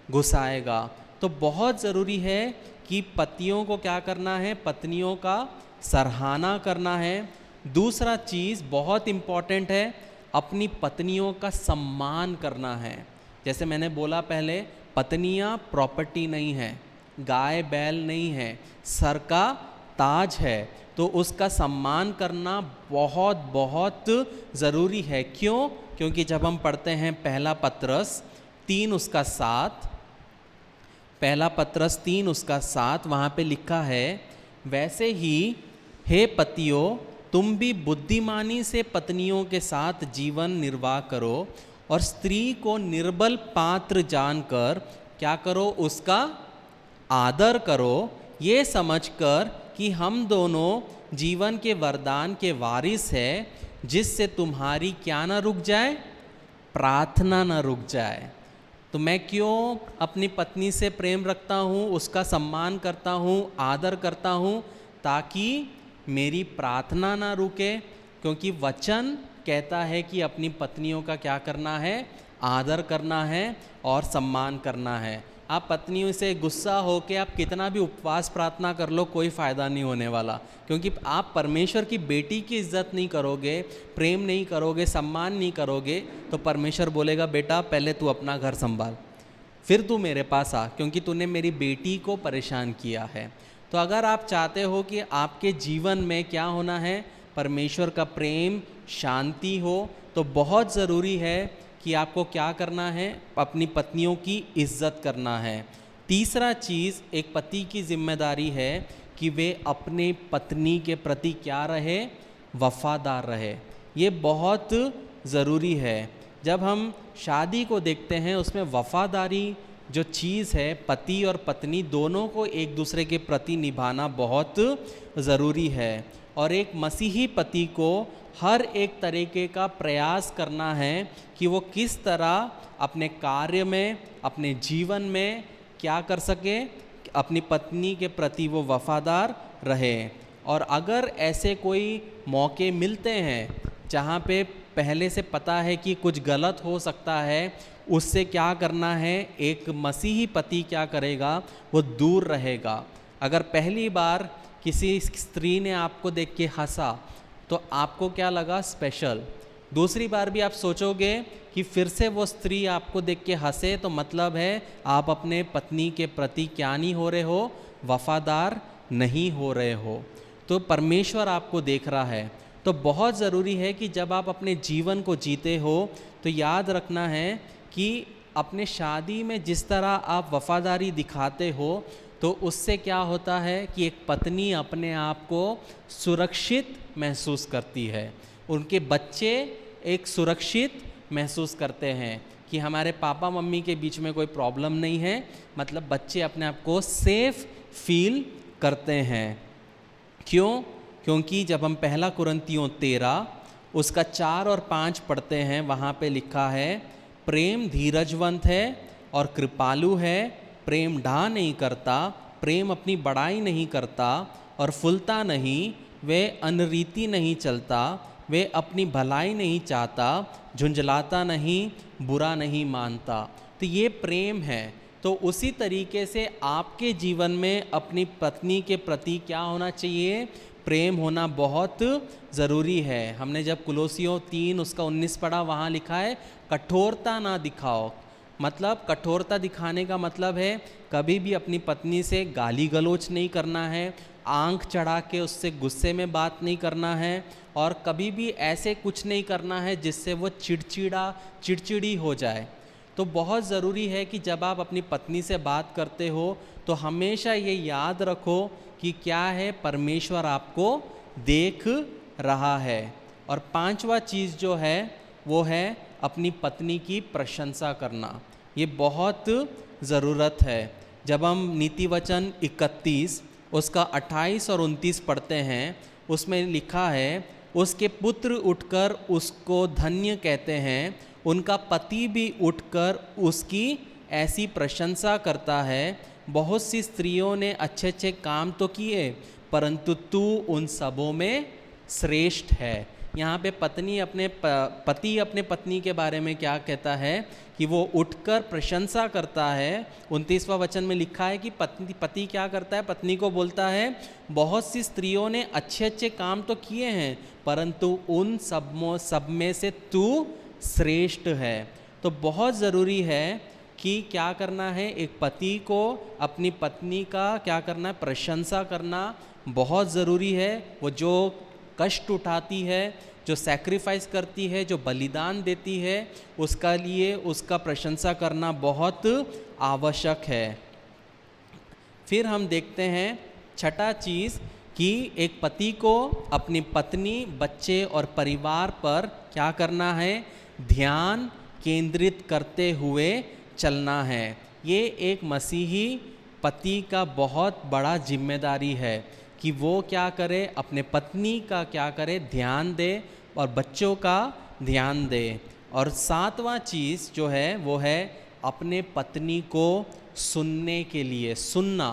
घुसाएगा। तो बहुत ज़रूरी है कि पतियों को क्या करना है, पत्नियों का सराहना करना है। दूसरा चीज़ बहुत इम्पॉर्टेंट है, अपनी पत्नियों का सम्मान करना है। जैसे मैंने बोला पहले, पत्नियां प्रॉपर्टी नहीं है, गाय बैल नहीं है, सर का ताज है, तो उसका सम्मान करना बहुत बहुत ज़रूरी है। क्यों? क्योंकि जब हम पढ़ते हैं पहला पत्रस 3:7, पहला पत्रस 3:7, वहाँ पे लिखा है, वैसे ही हे पतियों, तुम भी बुद्धिमानी से पत्नियों के साथ जीवन निर्वाह करो और स्त्री को निर्बल पात्र जानकर क्या करो, उसका आदर करो, ये समझकर कि हम दोनों जीवन के वरदान के वारिस है, जिससे तुम्हारी क्या ना रुक जाए, प्रार्थना ना रुक जाए। तो मैं क्यों अपनी पत्नी से प्रेम रखता हूँ, उसका सम्मान करता हूँ, आदर करता हूँ, ताकि मेरी प्रार्थना ना रुके। क्योंकि वचन कहता है कि अपनी पत्नियों का क्या करना है, आदर करना है और सम्मान करना है। आप पत्नियों से गुस्सा होकर आप कितना भी उपवास प्रार्थना कर लो, कोई फ़ायदा नहीं होने वाला, क्योंकि आप परमेश्वर की बेटी की इज्जत नहीं करोगे, प्रेम नहीं करोगे, सम्मान नहीं करोगे, तो परमेश्वर बोलेगा बेटा पहले तू अपना घर संभाल, फिर तू मेरे पास आ, क्योंकि तूने मेरी बेटी को परेशान किया है। तो अगर आप चाहते हो कि आपके जीवन में क्या होना है, परमेश्वर का प्रेम, शांति हो, तो बहुत ज़रूरी है कि आपको क्या करना है, अपनी पत्नियों की इज्जत करना है। तीसरा चीज़, एक पति की जिम्मेदारी है कि वे अपने पत्नी के प्रति क्या रहे, वफादार रहे। ये बहुत ज़रूरी है। जब हम शादी को देखते हैं, उसमें वफादारी जो चीज़ है, पति और पत्नी दोनों को एक दूसरे के प्रति निभाना बहुत ज़रूरी है। और एक मसीही पति को हर एक तरीके का प्रयास करना है कि वो किस तरह अपने कार्य में, अपने जीवन में क्या कर सके, अपनी पत्नी के प्रति वो वफादार रहे। और अगर ऐसे कोई मौके मिलते हैं जहाँ पे पहले से पता है कि कुछ गलत हो सकता है, उससे क्या करना है, एक मसीही पति क्या करेगा, वो दूर रहेगा। अगर पहली बार किसी स्त्री ने आपको देख के हंसा तो आपको क्या लगा, स्पेशल। दूसरी बार भी आप सोचोगे कि फिर से वो स्त्री आपको देख के हंसे, तो मतलब है आप अपने पत्नी के प्रति क्या नहीं हो रहे हो, वफादार नहीं हो रहे हो। तो परमेश्वर आपको देख रहा है। तो बहुत ज़रूरी है कि जब आप अपने जीवन को जीते हो तो याद रखना है कि अपने शादी में जिस तरह आप वफादारी दिखाते हो, तो उससे क्या होता है कि एक पत्नी अपने आप को सुरक्षित महसूस करती है, उनके बच्चे एक सुरक्षित महसूस करते हैं कि हमारे पापा मम्मी के बीच में कोई प्रॉब्लम नहीं है, मतलब बच्चे अपने आप को सेफ फील करते हैं। क्यों? क्योंकि जब हम पहला कुरिन्थियों 13 उसका 4 और 5 पढ़ते हैं, वहाँ पे लिखा है, प्रेम धीरजवंत है और कृपालु है, प्रेम ढा नहीं करता, प्रेम अपनी बड़ाई नहीं करता और फुलता नहीं, वे अनरीति नहीं चलता, वे अपनी भलाई नहीं चाहता, झुंझलाता नहीं, बुरा नहीं मानता। तो ये प्रेम है। तो उसी तरीके से आपके जीवन में अपनी पत्नी के प्रति क्या होना चाहिए, प्रेम होना बहुत ज़रूरी है। हमने जब कुलोसियों 3 उसका 19 पढ़ा, वहाँ लिखा है कठोरता ना दिखाओ। मतलब कठोरता दिखाने का मतलब है कभी भी अपनी पत्नी से गाली गलौज नहीं करना है, आंख चढ़ा के उससे गुस्से में बात नहीं करना है, और कभी भी ऐसे कुछ नहीं करना है जिससे वो चिड़चिड़ी हो जाए। तो बहुत ज़रूरी है कि जब आप अपनी पत्नी से बात करते हो तो हमेशा ये याद रखो कि क्या है, परमेश्वर आपको देख रहा है। और 5वां चीज़ जो है वो है अपनी पत्नी की प्रशंसा करना, ये बहुत ज़रूरत है। जब हम नीति वचन 31 उसका 28 और 29 पढ़ते हैं, उसमें लिखा है, उसके पुत्र उठकर उसको धन्य कहते हैं, उनका पति भी उठकर उसकी ऐसी प्रशंसा करता है। बहुत सी स्त्रियों ने अच्छे अच्छे काम तो किए, परंतु तू उन सबों में श्रेष्ठ है। यहाँ पे पति अपने पत्नी के बारे में क्या कहता है कि वो उठकर प्रशंसा करता है। 29वां वचन में लिखा है कि पति क्या करता है, पत्नी को बोलता है, बहुत सी स्त्रियों ने अच्छे अच्छे काम तो किए हैं, परंतु उन सब में से तू श्रेष्ठ है। तो बहुत ज़रूरी है कि क्या करना है, एक पति को अपनी पत्नी का क्या करना है, प्रशंसा करना बहुत ज़रूरी है। वो जो कष्ट उठाती है, जो सैक्रिफाइस करती है, जो बलिदान देती है, उसका लिए उसका प्रशंसा करना बहुत आवश्यक है। फिर हम देखते हैं छठा चीज़ कि एक पति को अपनी पत्नी, बच्चे और परिवार पर क्या करना है, ध्यान केंद्रित करते हुए चलना है। ये एक मसीही पति का बहुत बड़ा जिम्मेदारी है कि वो क्या करे, अपने पत्नी का क्या करे, ध्यान दे और बच्चों का ध्यान दे। और सातवां चीज़ जो है वो है अपने पत्नी को सुनने के लिए, सुनना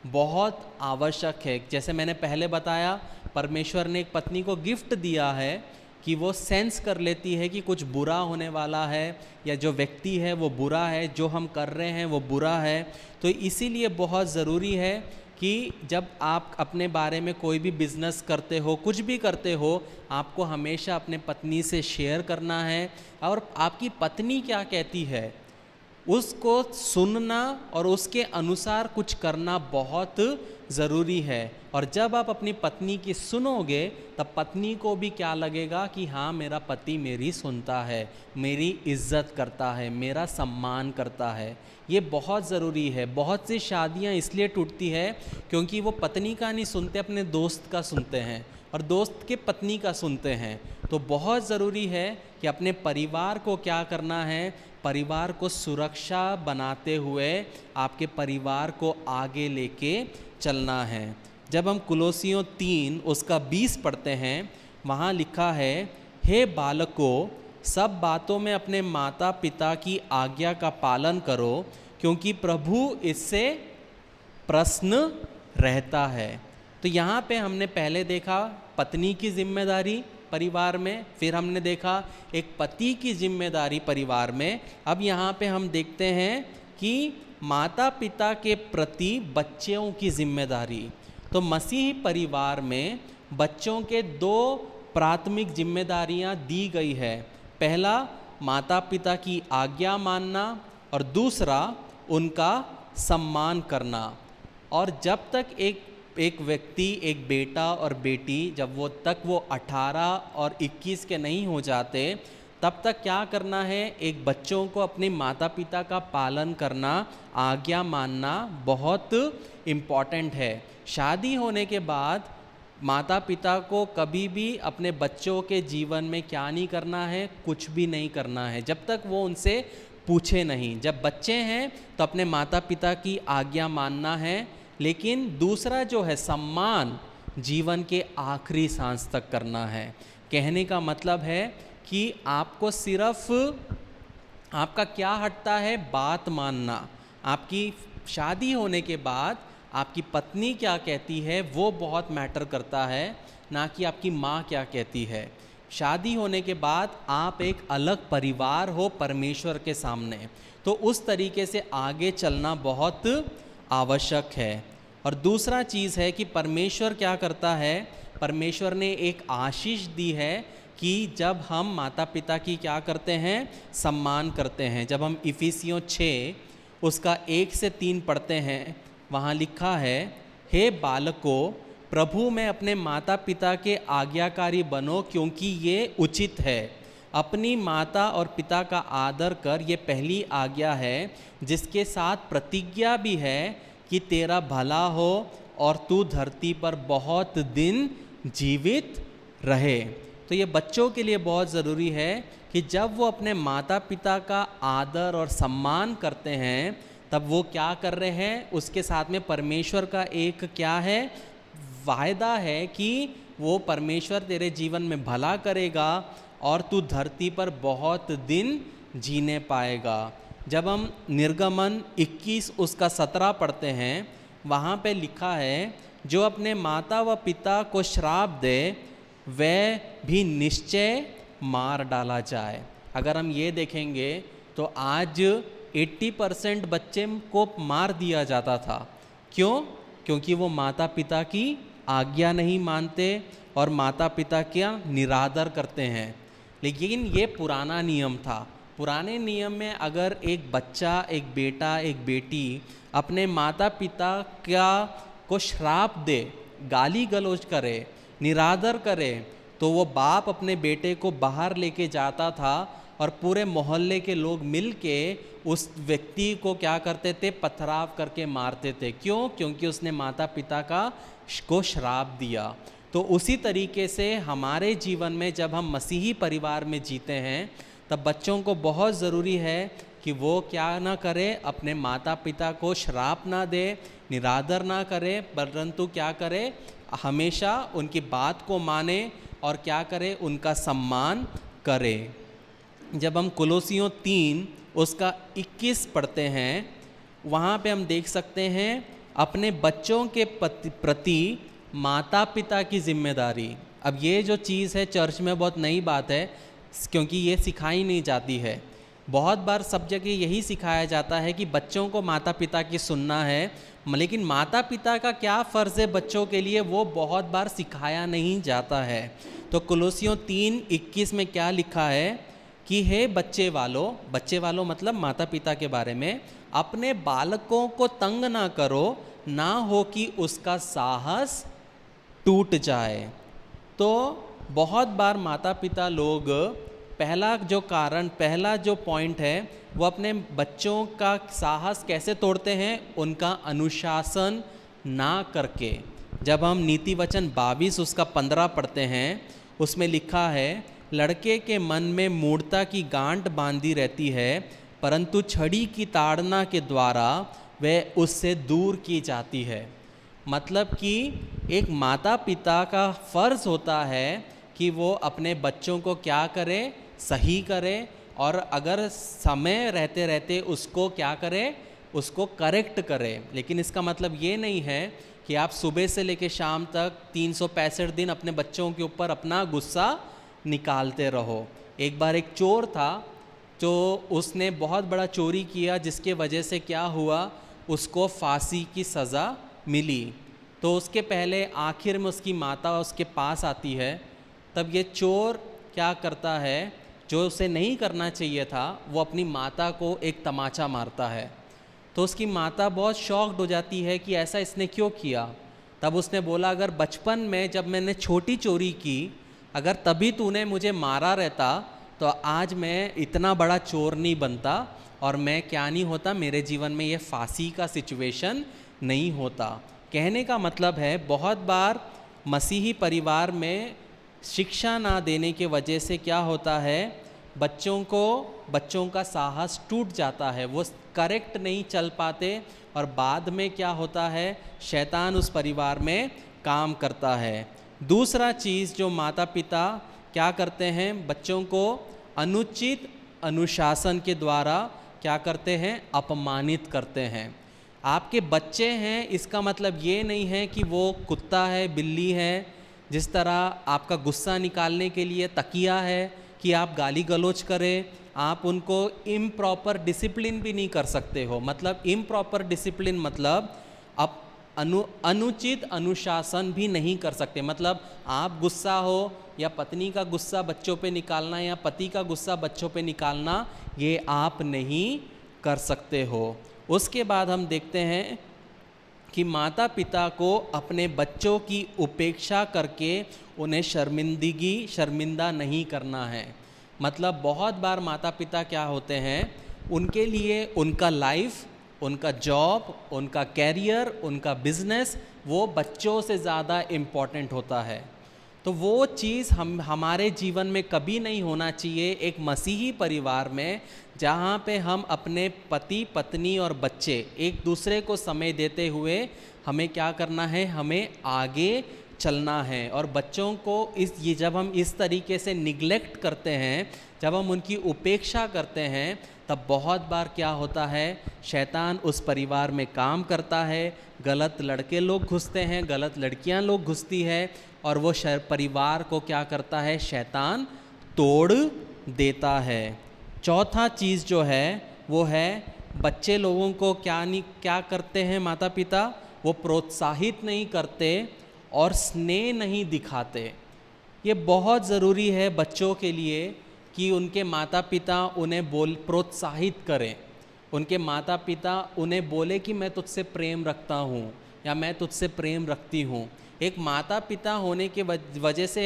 बहुत आवश्यक है। जैसे मैंने पहले बताया, परमेश्वर ने एक पत्नी को गिफ्ट दिया है कि वो सेंस कर लेती है कि कुछ बुरा होने वाला है या जो व्यक्ति है वो बुरा है, जो हम कर रहे हैं वो बुरा है। तो इसीलिए बहुत ज़रूरी है कि जब आप अपने बारे में कोई भी बिज़नेस करते हो, कुछ भी करते हो, आपको हमेशा अपने पत्नी से शेयर करना है और आपकी पत्नी क्या कहती है उसको सुनना और उसके अनुसार कुछ करना बहुत ज़रूरी है। और जब आप अपनी पत्नी की सुनोगे तब पत्नी को भी क्या लगेगा कि हाँ, मेरा पति मेरी सुनता है, मेरी इज्जत करता है, मेरा सम्मान करता है। ये बहुत ज़रूरी है। बहुत सी शादियाँ इसलिए टूटती है क्योंकि वो पत्नी का नहीं सुनते, अपने दोस्त का सुनते हैं और दोस्त के पत्नी का सुनते हैं। तो बहुत ज़रूरी है कि अपने परिवार को क्या करना है, परिवार को सुरक्षा बनाते हुए आपके परिवार को आगे लेके चलना है। जब हम कुलोसियों 3 उसका 20 पढ़ते हैं, वहाँ लिखा है, हे बालकों, सब बातों में अपने माता पिता की आज्ञा का पालन करो, क्योंकि प्रभु इससे प्रसन्न रहता है। तो यहाँ पे हमने पहले देखा पत्नी की जिम्मेदारी परिवार में, फिर हमने देखा एक पति की जिम्मेदारी परिवार में। अब यहाँ पे हम देखते हैं कि माता पिता के प्रति बच्चों की जिम्मेदारी। तो मसीही परिवार में बच्चों के 2 प्राथमिक जिम्मेदारियाँ दी गई है। पहला, माता पिता की आज्ञा मानना और दूसरा, उनका सम्मान करना। और जब तक एक व्यक्ति, एक बेटा और बेटी, जब वो 18 और 21 के नहीं हो जाते, तब तक क्या करना है, एक बच्चों को अपने माता पिता का पालन करना, आज्ञा मानना बहुत इम्पॉर्टेंट है। शादी होने के बाद माता पिता को कभी भी अपने बच्चों के जीवन में क्या नहीं करना है, कुछ भी नहीं करना है, जब तक वो उनसे पूछे नहीं। जब बच्चे हैं तो अपने माता पिता की आज्ञा मानना है, लेकिन दूसरा जो है सम्मान, जीवन के आखिरी सांस तक करना है। कहने का मतलब है कि आपको सिर्फ आपका क्या हटता है, बात मानना। आपकी शादी होने के बाद आपकी पत्नी क्या कहती है वो बहुत मैटर करता है, ना कि आपकी माँ क्या कहती है। शादी होने के बाद आप एक अलग परिवार हो परमेश्वर के सामने, तो उस तरीके से आगे चलना बहुत आवश्यक है। और दूसरा चीज़ है कि परमेश्वर क्या करता है, परमेश्वर ने एक आशीष दी है कि जब हम माता पिता की क्या करते हैं, सम्मान करते हैं। जब हम इफिसियों 6 उसका 1 से 3 पढ़ते हैं, वहाँ लिखा है, हे बालकों, प्रभु में अपने माता पिता के आज्ञाकारी बनो, क्योंकि ये उचित है। अपनी माता और पिता का आदर कर, ये पहली आज्ञा है, जिसके साथ प्रतिज्ञा भी है कि तेरा भला हो और तू धरती पर बहुत दिन जीवित रहे। तो ये बच्चों के लिए बहुत ज़रूरी है कि जब वो अपने माता पिता का आदर और सम्मान करते हैं, तब वो क्या कर रहे हैं, उसके साथ में परमेश्वर का एक क्या है, वायदा है कि वो परमेश्वर तेरे जीवन में भला करेगा और तू धरती पर बहुत दिन जीने पाएगा। जब हम निर्गमन 21 उसका 17 पढ़ते हैं, वहाँ पे लिखा है, जो अपने माता व पिता को श्राप दे वह भी निश्चय मार डाला जाए। अगर हम ये देखेंगे तो आज 80% बच्चे को मार दिया जाता था। क्यों? क्योंकि वो माता पिता की आज्ञा नहीं मानते और माता पिता का निरादर करते हैं। लेकिन ये पुराना नियम था। पुराने नियम में अगर एक बच्चा, एक बेटा, एक बेटी अपने माता पिता को श्राप दे, गाली गलौज करे, निरादर करे, तो वो बाप अपने बेटे को बाहर लेके जाता था और पूरे मोहल्ले के लोग मिलके उस व्यक्ति को क्या करते थे, पथराव करके मारते थे। क्यों? क्योंकि उसने माता पिता को श्राप दिया। तो उसी तरीके से हमारे जीवन में जब हम मसीही परिवार में जीते हैं, तब बच्चों को बहुत ज़रूरी है कि वो क्या ना करे, अपने माता पिता को श्राप ना दे, निरादर ना करे, परंतु क्या करे, हमेशा उनकी बात को माने और क्या करे, उनका सम्मान करे। जब हम कुलोसियों 3 उसका 21 पढ़ते हैं, वहाँ पे हम देख सकते हैं अपने बच्चों के प्रति माता पिता की जिम्मेदारी। अब ये जो चीज़ है चर्च में बहुत नई बात है, क्योंकि ये सिखाई नहीं जाती है। बहुत बार सब जगह यही सिखाया जाता है कि बच्चों को माता पिता की सुनना है, लेकिन माता पिता का क्या फ़र्ज़ है बच्चों के लिए, वो बहुत बार सिखाया नहीं जाता है। तो कुलोसियों 3:21 में क्या लिखा है कि हे बच्चे वालों मतलब माता पिता के बारे में, अपने बालकों को तंग ना करो, ना हो कि उसका साहस टूट जाए। तो बहुत बार माता पिता लोग पहला जो पॉइंट है, वो अपने बच्चों का साहस कैसे तोड़ते हैं, उनका अनुशासन ना करके। जब हम नीति वचन 22 उसका 15 पढ़ते हैं, उसमें लिखा है, लड़के के मन में मूढ़ता की गांठ बांधी रहती है, परंतु छड़ी की ताड़ना के द्वारा वह उससे दूर की जाती है। मतलब कि एक माता पिता का फ़र्ज़ होता है कि वो अपने बच्चों को क्या करे, सही करे, और अगर समय रहते रहते उसको क्या करे, उसको करेक्ट करे। लेकिन इसका मतलब ये नहीं है कि आप सुबह से लेकर शाम तक 365 दिन अपने बच्चों के ऊपर अपना गुस्सा निकालते रहो। एक बार एक चोर था, जो उसने बहुत बड़ा चोरी किया, जिसके वजह से क्या हुआ, उसको फांसी की सज़ा मिली। तो उसके पहले आखिर में उसकी माता उसके पास आती है। तब ये चोर क्या करता है, जो उसे नहीं करना चाहिए था, वो अपनी माता को एक तमाचा मारता है। तो उसकी माता बहुत शॉक्ड हो जाती है कि ऐसा इसने क्यों किया। तब उसने बोला, अगर बचपन में जब मैंने छोटी चोरी की, अगर तभी तूने मुझे मारा रहता, तो आज मैं इतना बड़ा चोर नहीं बनता और मैं क्या नहीं होता, मेरे जीवन में ये फांसी का सिचुएशन नहीं होता। कहने का मतलब है, बहुत बार मसीही परिवार में शिक्षा ना देने के वजह से क्या होता है, बच्चों का साहस टूट जाता है, वो करेक्ट नहीं चल पाते, और बाद में क्या होता है, शैतान उस परिवार में काम करता है। दूसरा चीज़ जो माता पिता क्या करते हैं, बच्चों को अनुचित अनुशासन के द्वारा क्या करते हैं, अपमानित करते हैं। आपके बच्चे हैं, इसका मतलब ये नहीं है कि वो कुत्ता है, बिल्ली है। जिस तरह आपका गुस्सा निकालने के लिए तकिया है कि आप गाली गलौज करें, आप उनको इम्प्रॉपर डिसिप्लिन भी नहीं कर सकते हो। मतलब इम्प्रॉपर डिसिप्लिन मतलब आप अनुचित अनुशासन भी नहीं कर सकते। मतलब आप गुस्सा हो या पत्नी का गुस्सा बच्चों पे निकालना या पति का गुस्सा बच्चों पे निकालना, ये आप नहीं कर सकते हो। उसके बाद हम देखते हैं कि माता पिता को अपने बच्चों की उपेक्षा करके उन्हें शर्मिंदा नहीं करना है। मतलब बहुत बार माता पिता क्या होते हैं, उनके लिए उनका लाइफ, उनका जॉब, उनका कैरियर, उनका बिजनेस, वो बच्चों से ज़्यादा इम्पॉर्टेंट होता है। तो वो चीज़ हमारे जीवन में कभी नहीं होना चाहिए एक मसीही परिवार में, जहाँ पे हम अपने पति पत्नी और बच्चे एक दूसरे को समय देते हुए हमें क्या करना है, हमें आगे चलना है। और बच्चों को ये जब हम इस तरीके से निग्लेक्ट करते हैं, जब हम उनकी उपेक्षा करते हैं, तब बहुत बार क्या होता है, शैतान उस परिवार में काम करता है, गलत लड़के लोग घुसते हैं, गलत लड़कियां लोग घुसती है, और वो परिवार को क्या करता है, शैतान तोड़ देता है। चौथा चीज़ जो है वो है, बच्चे लोगों को क्या करते हैं माता पिता, वो प्रोत्साहित नहीं करते और स्नेह नहीं दिखाते। ये बहुत ज़रूरी है बच्चों के लिए कि उनके माता पिता उन्हें प्रोत्साहित करें, उनके माता पिता उन्हें बोले कि मैं तुझसे प्रेम रखता हूँ या मैं तुझसे प्रेम रखती हूँ। एक माता पिता होने के वजह से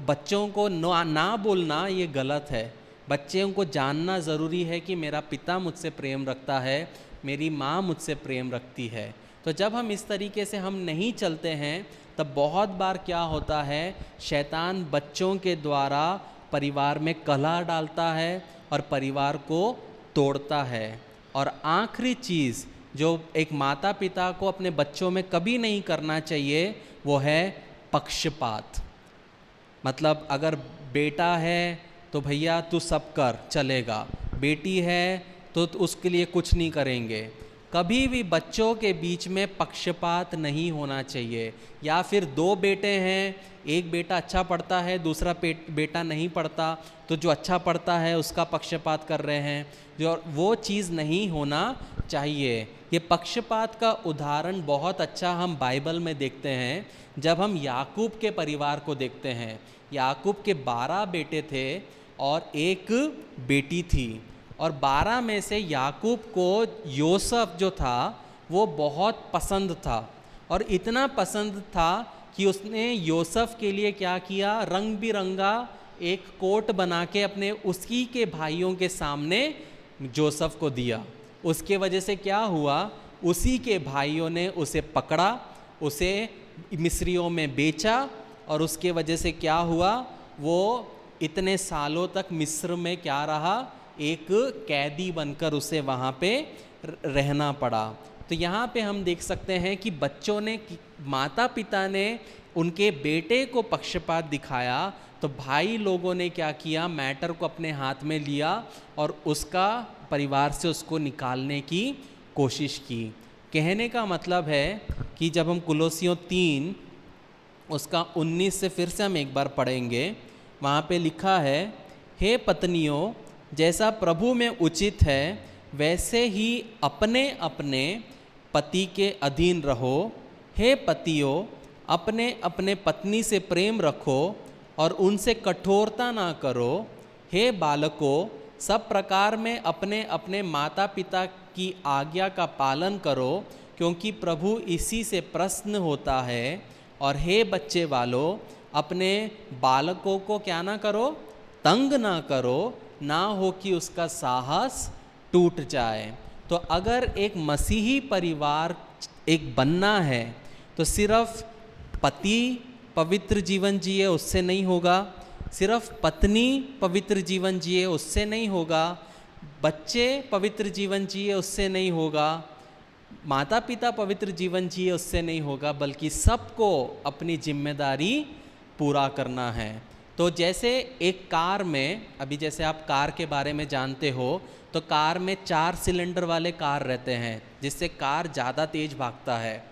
बच्चों को ना बोलना ये गलत है। बच्चों को जानना ज़रूरी है कि मेरा पिता मुझसे प्रेम रखता है, मेरी माँ मुझसे प्रेम रखती है। तो जब हम इस तरीके से हम नहीं चलते हैं, तब बहुत बार क्या होता है, शैतान बच्चों के द्वारा परिवार में कलह डालता है और परिवार को तोड़ता है। और आखिरी चीज़ जो एक माता पिता को अपने बच्चों में कभी नहीं करना चाहिए, वो है पक्षपात। मतलब अगर बेटा है तो भैया तू सब कर चलेगा, बेटी है तो उसके लिए कुछ नहीं करेंगे। कभी भी बच्चों के बीच में पक्षपात नहीं होना चाहिए। या फिर दो बेटे हैं, एक बेटा अच्छा पढ़ता है, दूसरा बेटा नहीं पढ़ता, तो जो अच्छा पढ़ता है उसका पक्षपात कर रहे हैं, जो वो चीज़ नहीं होना चाहिए। ये पक्षपात का उदाहरण बहुत अच्छा हम बाइबल में देखते हैं, जब हम याकूब के परिवार को देखते हैं। याकूब के 12 बेटे थे और एक बेटी थी, और 12 में से याकूब को यूसुफ जो था वो बहुत पसंद था, और इतना पसंद था कि उसने यूसुफ के लिए क्या किया, रंग बिरंगा एक कोट बना के अपने उसी के भाइयों के सामने जोसेफ को दिया। उसके वजह से क्या हुआ, उसी के भाइयों ने उसे पकड़ा, उसे मिस्रियों में बेचा, और उसके वजह से क्या हुआ, वो इतने सालों तक मिस्र में क्या रहा, एक कैदी बनकर उसे वहाँ पे रहना पड़ा। तो यहाँ पे हम देख सकते हैं कि बच्चों ने, माता पिता ने उनके बेटे को पक्षपात दिखाया, तो भाई लोगों ने क्या किया, मैटर को अपने हाथ में लिया और उसका परिवार से उसको निकालने की कोशिश की। कहने का मतलब है कि जब हम कुलोसियों 3 उसका 19 से फिर से हम एक बार पढ़ेंगे, वहाँ पे लिखा है, हे पत्नियों, जैसा प्रभु में उचित है वैसे ही अपने अपने पति के अधीन रहो। हे पतियों, अपने अपने पत्नी से प्रेम रखो और उनसे कठोरता ना करो। हे बालकों, सब प्रकार में अपने अपने माता पिता की आज्ञा का पालन करो, क्योंकि प्रभु इसी से प्रसन्न होता है। और हे बच्चे वालों, अपने बालकों को क्या ना करो, तंग ना करो, ना हो कि उसका साहस टूट जाए। तो अगर एक मसीही परिवार एक बनना है, तो सिर्फ पति पवित्र जीवन जिए उससे नहीं होगा, सिर्फ पत्नी पवित्र जीवन जिए उससे नहीं होगा, बच्चे पवित्र जीवन जिए उससे नहीं होगा, माता पिता पवित्र जीवन जिए उससे नहीं होगा, बल्कि सबको अपनी जिम्मेदारी पूरा करना है। तो जैसे एक कार में, अभी जैसे आप कार के बारे में जानते हो, तो कार में 4 सिलेंडर वाले कार रहते हैं, जिससे कार ज़्यादा तेज़ भागता है।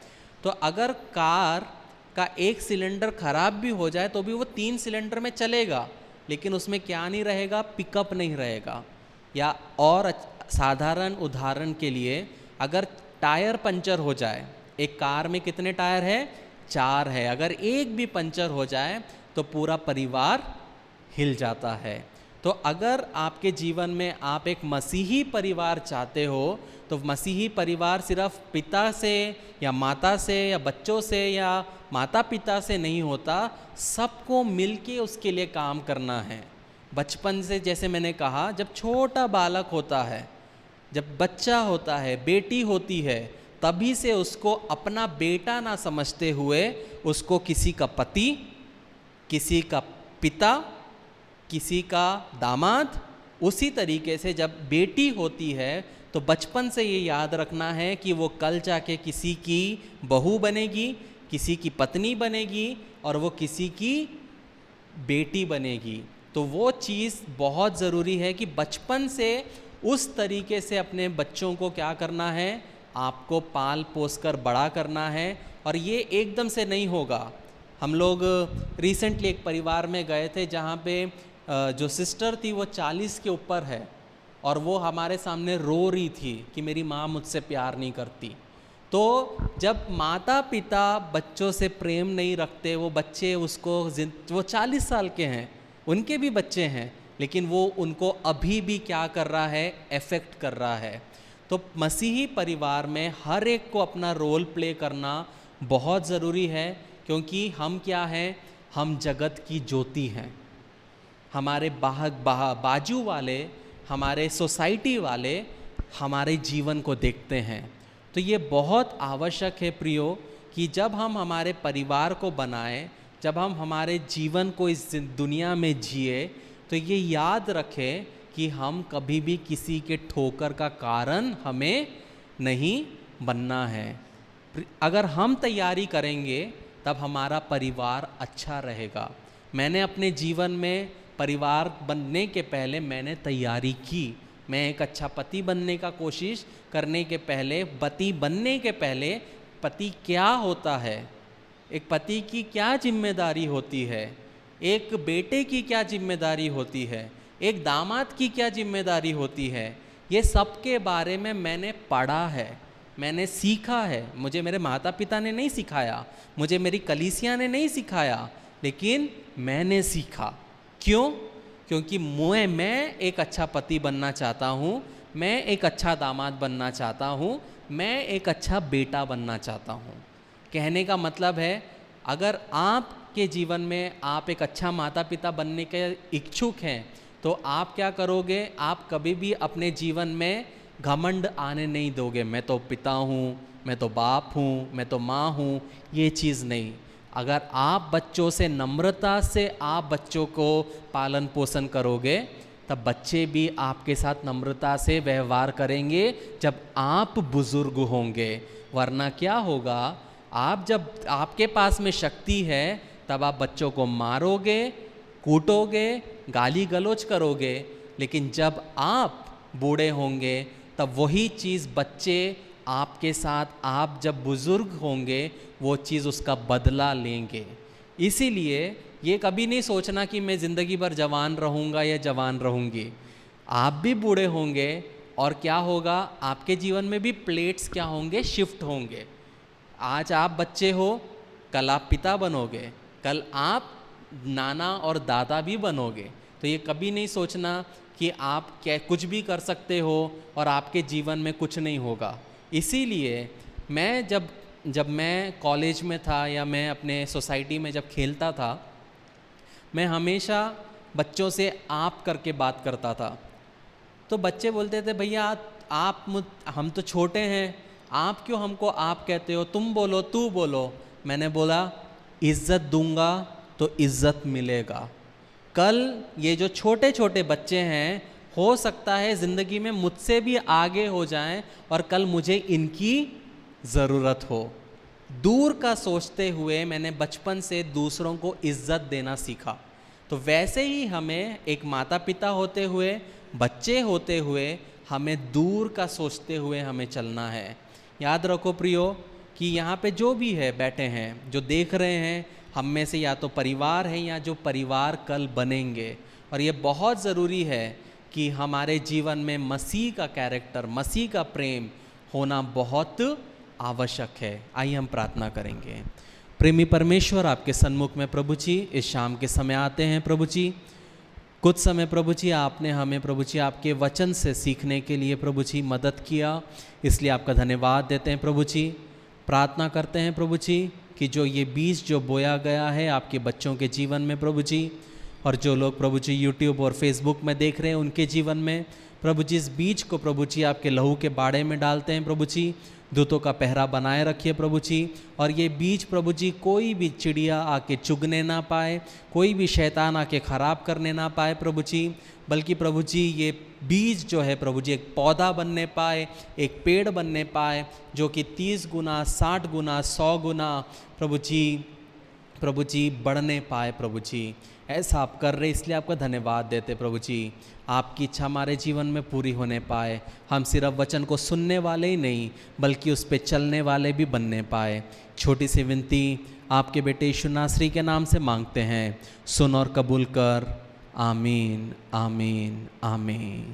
तो अगर कार का एक सिलेंडर खराब भी हो जाए तो भी वो 3 सिलेंडर में चलेगा, लेकिन उसमें क्या नहीं रहेगा, पिकअप नहीं रहेगा। या और साधारण उदाहरण के लिए, अगर टायर पंचर हो जाए, एक कार में कितने टायर है, 4 है, अगर एक भी पंचर हो जाए तो पूरा परिवार हिल जाता है। तो अगर आपके जीवन में आप एक मसीही परिवार चाहते हो, तो मसीही परिवार सिर्फ पिता से या माता से या बच्चों से या माता पिता से नहीं होता, सबको मिलके उसके लिए काम करना है। बचपन से, जैसे मैंने कहा, जब छोटा बालक होता है, जब बच्चा होता है, बेटी होती है, तभी से उसको अपना बेटा ना समझते हुए उसको किसी का पति, किसी का पिता, किसी का दामाद। उसी तरीके से जब बेटी होती है तो बचपन से ये याद रखना है कि वो कल जाके किसी की बहू बनेगी, किसी की पत्नी बनेगी और वो किसी की बेटी बनेगी। तो वो चीज़ बहुत ज़रूरी है कि बचपन से उस तरीके से अपने बच्चों को क्या करना है, आपको पाल पोस कर बड़ा करना है। और ये एकदम से नहीं होगा। हम लोग रिसेंटली एक परिवार में गए थे जहाँ पे जो सिस्टर थी वो 40 के ऊपर है और वो हमारे सामने रो रही थी कि मेरी माँ मुझसे प्यार नहीं करती। तो जब माता पिता बच्चों से प्रेम नहीं रखते, वो बच्चे उसको, वो 40 साल के हैं, उनके भी बच्चे हैं, लेकिन वो उनको अभी भी क्या कर रहा है, अफेक्ट कर रहा है। तो मसीही परिवार में हर एक को अपना रोल प्ले करना बहुत ज़रूरी है, क्योंकि हम क्या हैं, हम जगत की ज्योति हैं। हमारे बाजू वाले, हमारे सोसाइटी वाले हमारे जीवन को देखते हैं। तो ये बहुत आवश्यक है प्रियो कि जब हम हमारे परिवार को बनाएं, जब हम हमारे जीवन को इस दुनिया में जिए, तो ये याद रखें कि हम कभी भी किसी के ठोकर का कारण हमें नहीं बनना है। अगर हम तैयारी करेंगे तब हमारा परिवार अच्छा रहेगा। मैंने अपने जीवन में परिवार बनने के पहले मैंने तैयारी की। मैं एक अच्छा पति बनने का कोशिश करने के पहले, पति बनने के पहले, पति क्या होता है, एक पति की क्या जिम्मेदारी होती है, एक बेटे की क्या जिम्मेदारी होती है, एक दामाद की क्या जिम्मेदारी होती है, ये सब के बारे में मैंने पढ़ा है, मैंने सीखा है। मुझे मेरे माता पिता ने नहीं सिखाया, मुझे मेरी कलीसिया ने नहीं सिखाया, लेकिन मैंने सीखा। क्यों? क्योंकि मैं एक अच्छा पति बनना चाहता हूँ, मैं एक अच्छा दामाद बनना चाहता हूँ, मैं एक अच्छा बेटा बनना चाहता हूँ। कहने का मतलब है, अगर आपके जीवन में आप एक अच्छा माता पिता बनने के इच्छुक हैं, तो आप क्या करोगे, आप कभी भी अपने जीवन में घमंड आने नहीं दोगे। मैं तो पिता हूँ, मैं तो बाप हूँ, मैं तो माँ हूँ, ये चीज़ नहीं। अगर आप बच्चों से नम्रता से आप बच्चों को पालन पोषण करोगे, तब बच्चे भी आपके साथ नम्रता से व्यवहार करेंगे जब आप बुजुर्ग होंगे। वरना क्या होगा, आप जब आपके पास में शक्ति है तब आप बच्चों को मारोगे, कूटोगे, गाली गलौज करोगे, लेकिन जब आप बूढ़े होंगे तब वही चीज़ बच्चे आपके साथ, आप जब बुज़ुर्ग होंगे, वो चीज़ उसका बदला लेंगे। इसीलिए ये कभी नहीं सोचना कि मैं ज़िंदगी भर जवान रहूँगा या जवान रहूँगी। आप भी बूढ़े होंगे और क्या होगा, आपके जीवन में भी प्लेट्स क्या होंगे, शिफ्ट होंगे। आज आप बच्चे हो, कल आप पिता बनोगे, कल आप नाना और दादा भी बनोगे। तो ये कभी नहीं सोचना कि आप क्या कुछ भी कर सकते हो और आपके जीवन में कुछ नहीं होगा। इसीलिए मैं जब मैं कॉलेज में था या मैं अपने सोसाइटी में जब खेलता था, मैं हमेशा बच्चों से आप करके बात करता था। तो बच्चे बोलते थे, भैया हम तो छोटे हैं, आप क्यों हमको आप कहते हो, तुम बोलो, तू बोलो। मैंने बोला, इज़्ज़त दूंगा तो इज़्ज़त मिलेगा। कल ये जो छोटे छोटे बच्चे हैं, हो सकता है ज़िंदगी में मुझसे भी आगे हो जाएं और कल मुझे इनकी ज़रूरत हो। दूर का सोचते हुए मैंने बचपन से दूसरों को इज़्ज़त देना सीखा। तो वैसे ही हमें एक माता पिता होते हुए, बच्चे होते हुए, हमें दूर का सोचते हुए हमें चलना है। याद रखो प्रियो कि यहाँ पे जो भी है बैठे हैं, जो देख रहे हैं, हम में से या तो परिवार है या जो परिवार कल बनेंगे। और ये बहुत ज़रूरी है कि हमारे जीवन में मसीह का कैरेक्टर, मसीह का प्रेम होना बहुत आवश्यक है। आइए हम प्रार्थना करेंगे। प्रेमी परमेश्वर, आपके सन्मुख में प्रभु जी इस शाम के समय आते हैं। प्रभु जी, कुछ समय प्रभु जी आपने हमें प्रभु जी आपके वचन से सीखने के लिए प्रभु जी मदद किया, इसलिए आपका धन्यवाद देते हैं। प्रभु जी प्रार्थना करते हैं प्रभु जी कि जो ये बीज जो बोया गया है आपके बच्चों के जीवन में प्रभु जी, और जो लोग प्रभु जी यूट्यूब और फेसबुक में देख रहे हैं उनके जीवन में प्रभु जी इस बीज को प्रभु जी आपके लहू के बाड़े में डालते हैं प्रभु जी। दूतों का पहरा बनाए रखिए प्रभु जी, और ये बीज प्रभु जी कोई भी चिड़िया आके चुगने ना पाए, कोई भी शैतान आके ख़राब करने ना पाए प्रभु जी, बल्कि प्रभु जी ये बीज जो है प्रभु जी एक पौधा बनने पाए, एक पेड़ बनने पाए जो कि 30 गुना 60 गुना 100 गुना प्रभु जी बढ़ने पाए प्रभु जी। ऐसा आप कर रहे, इसलिए आपका धन्यवाद देते प्रभु जी। आपकी इच्छा हमारे जीवन में पूरी होने पाए, हम सिर्फ वचन को सुनने वाले ही नहीं बल्कि उस पर चलने वाले भी बनने पाए। छोटी सी विनती आपके बेटे यीशु नासरी के नाम से मांगते हैं, सुन और कबूल कर। आमीन आमीन आमीन।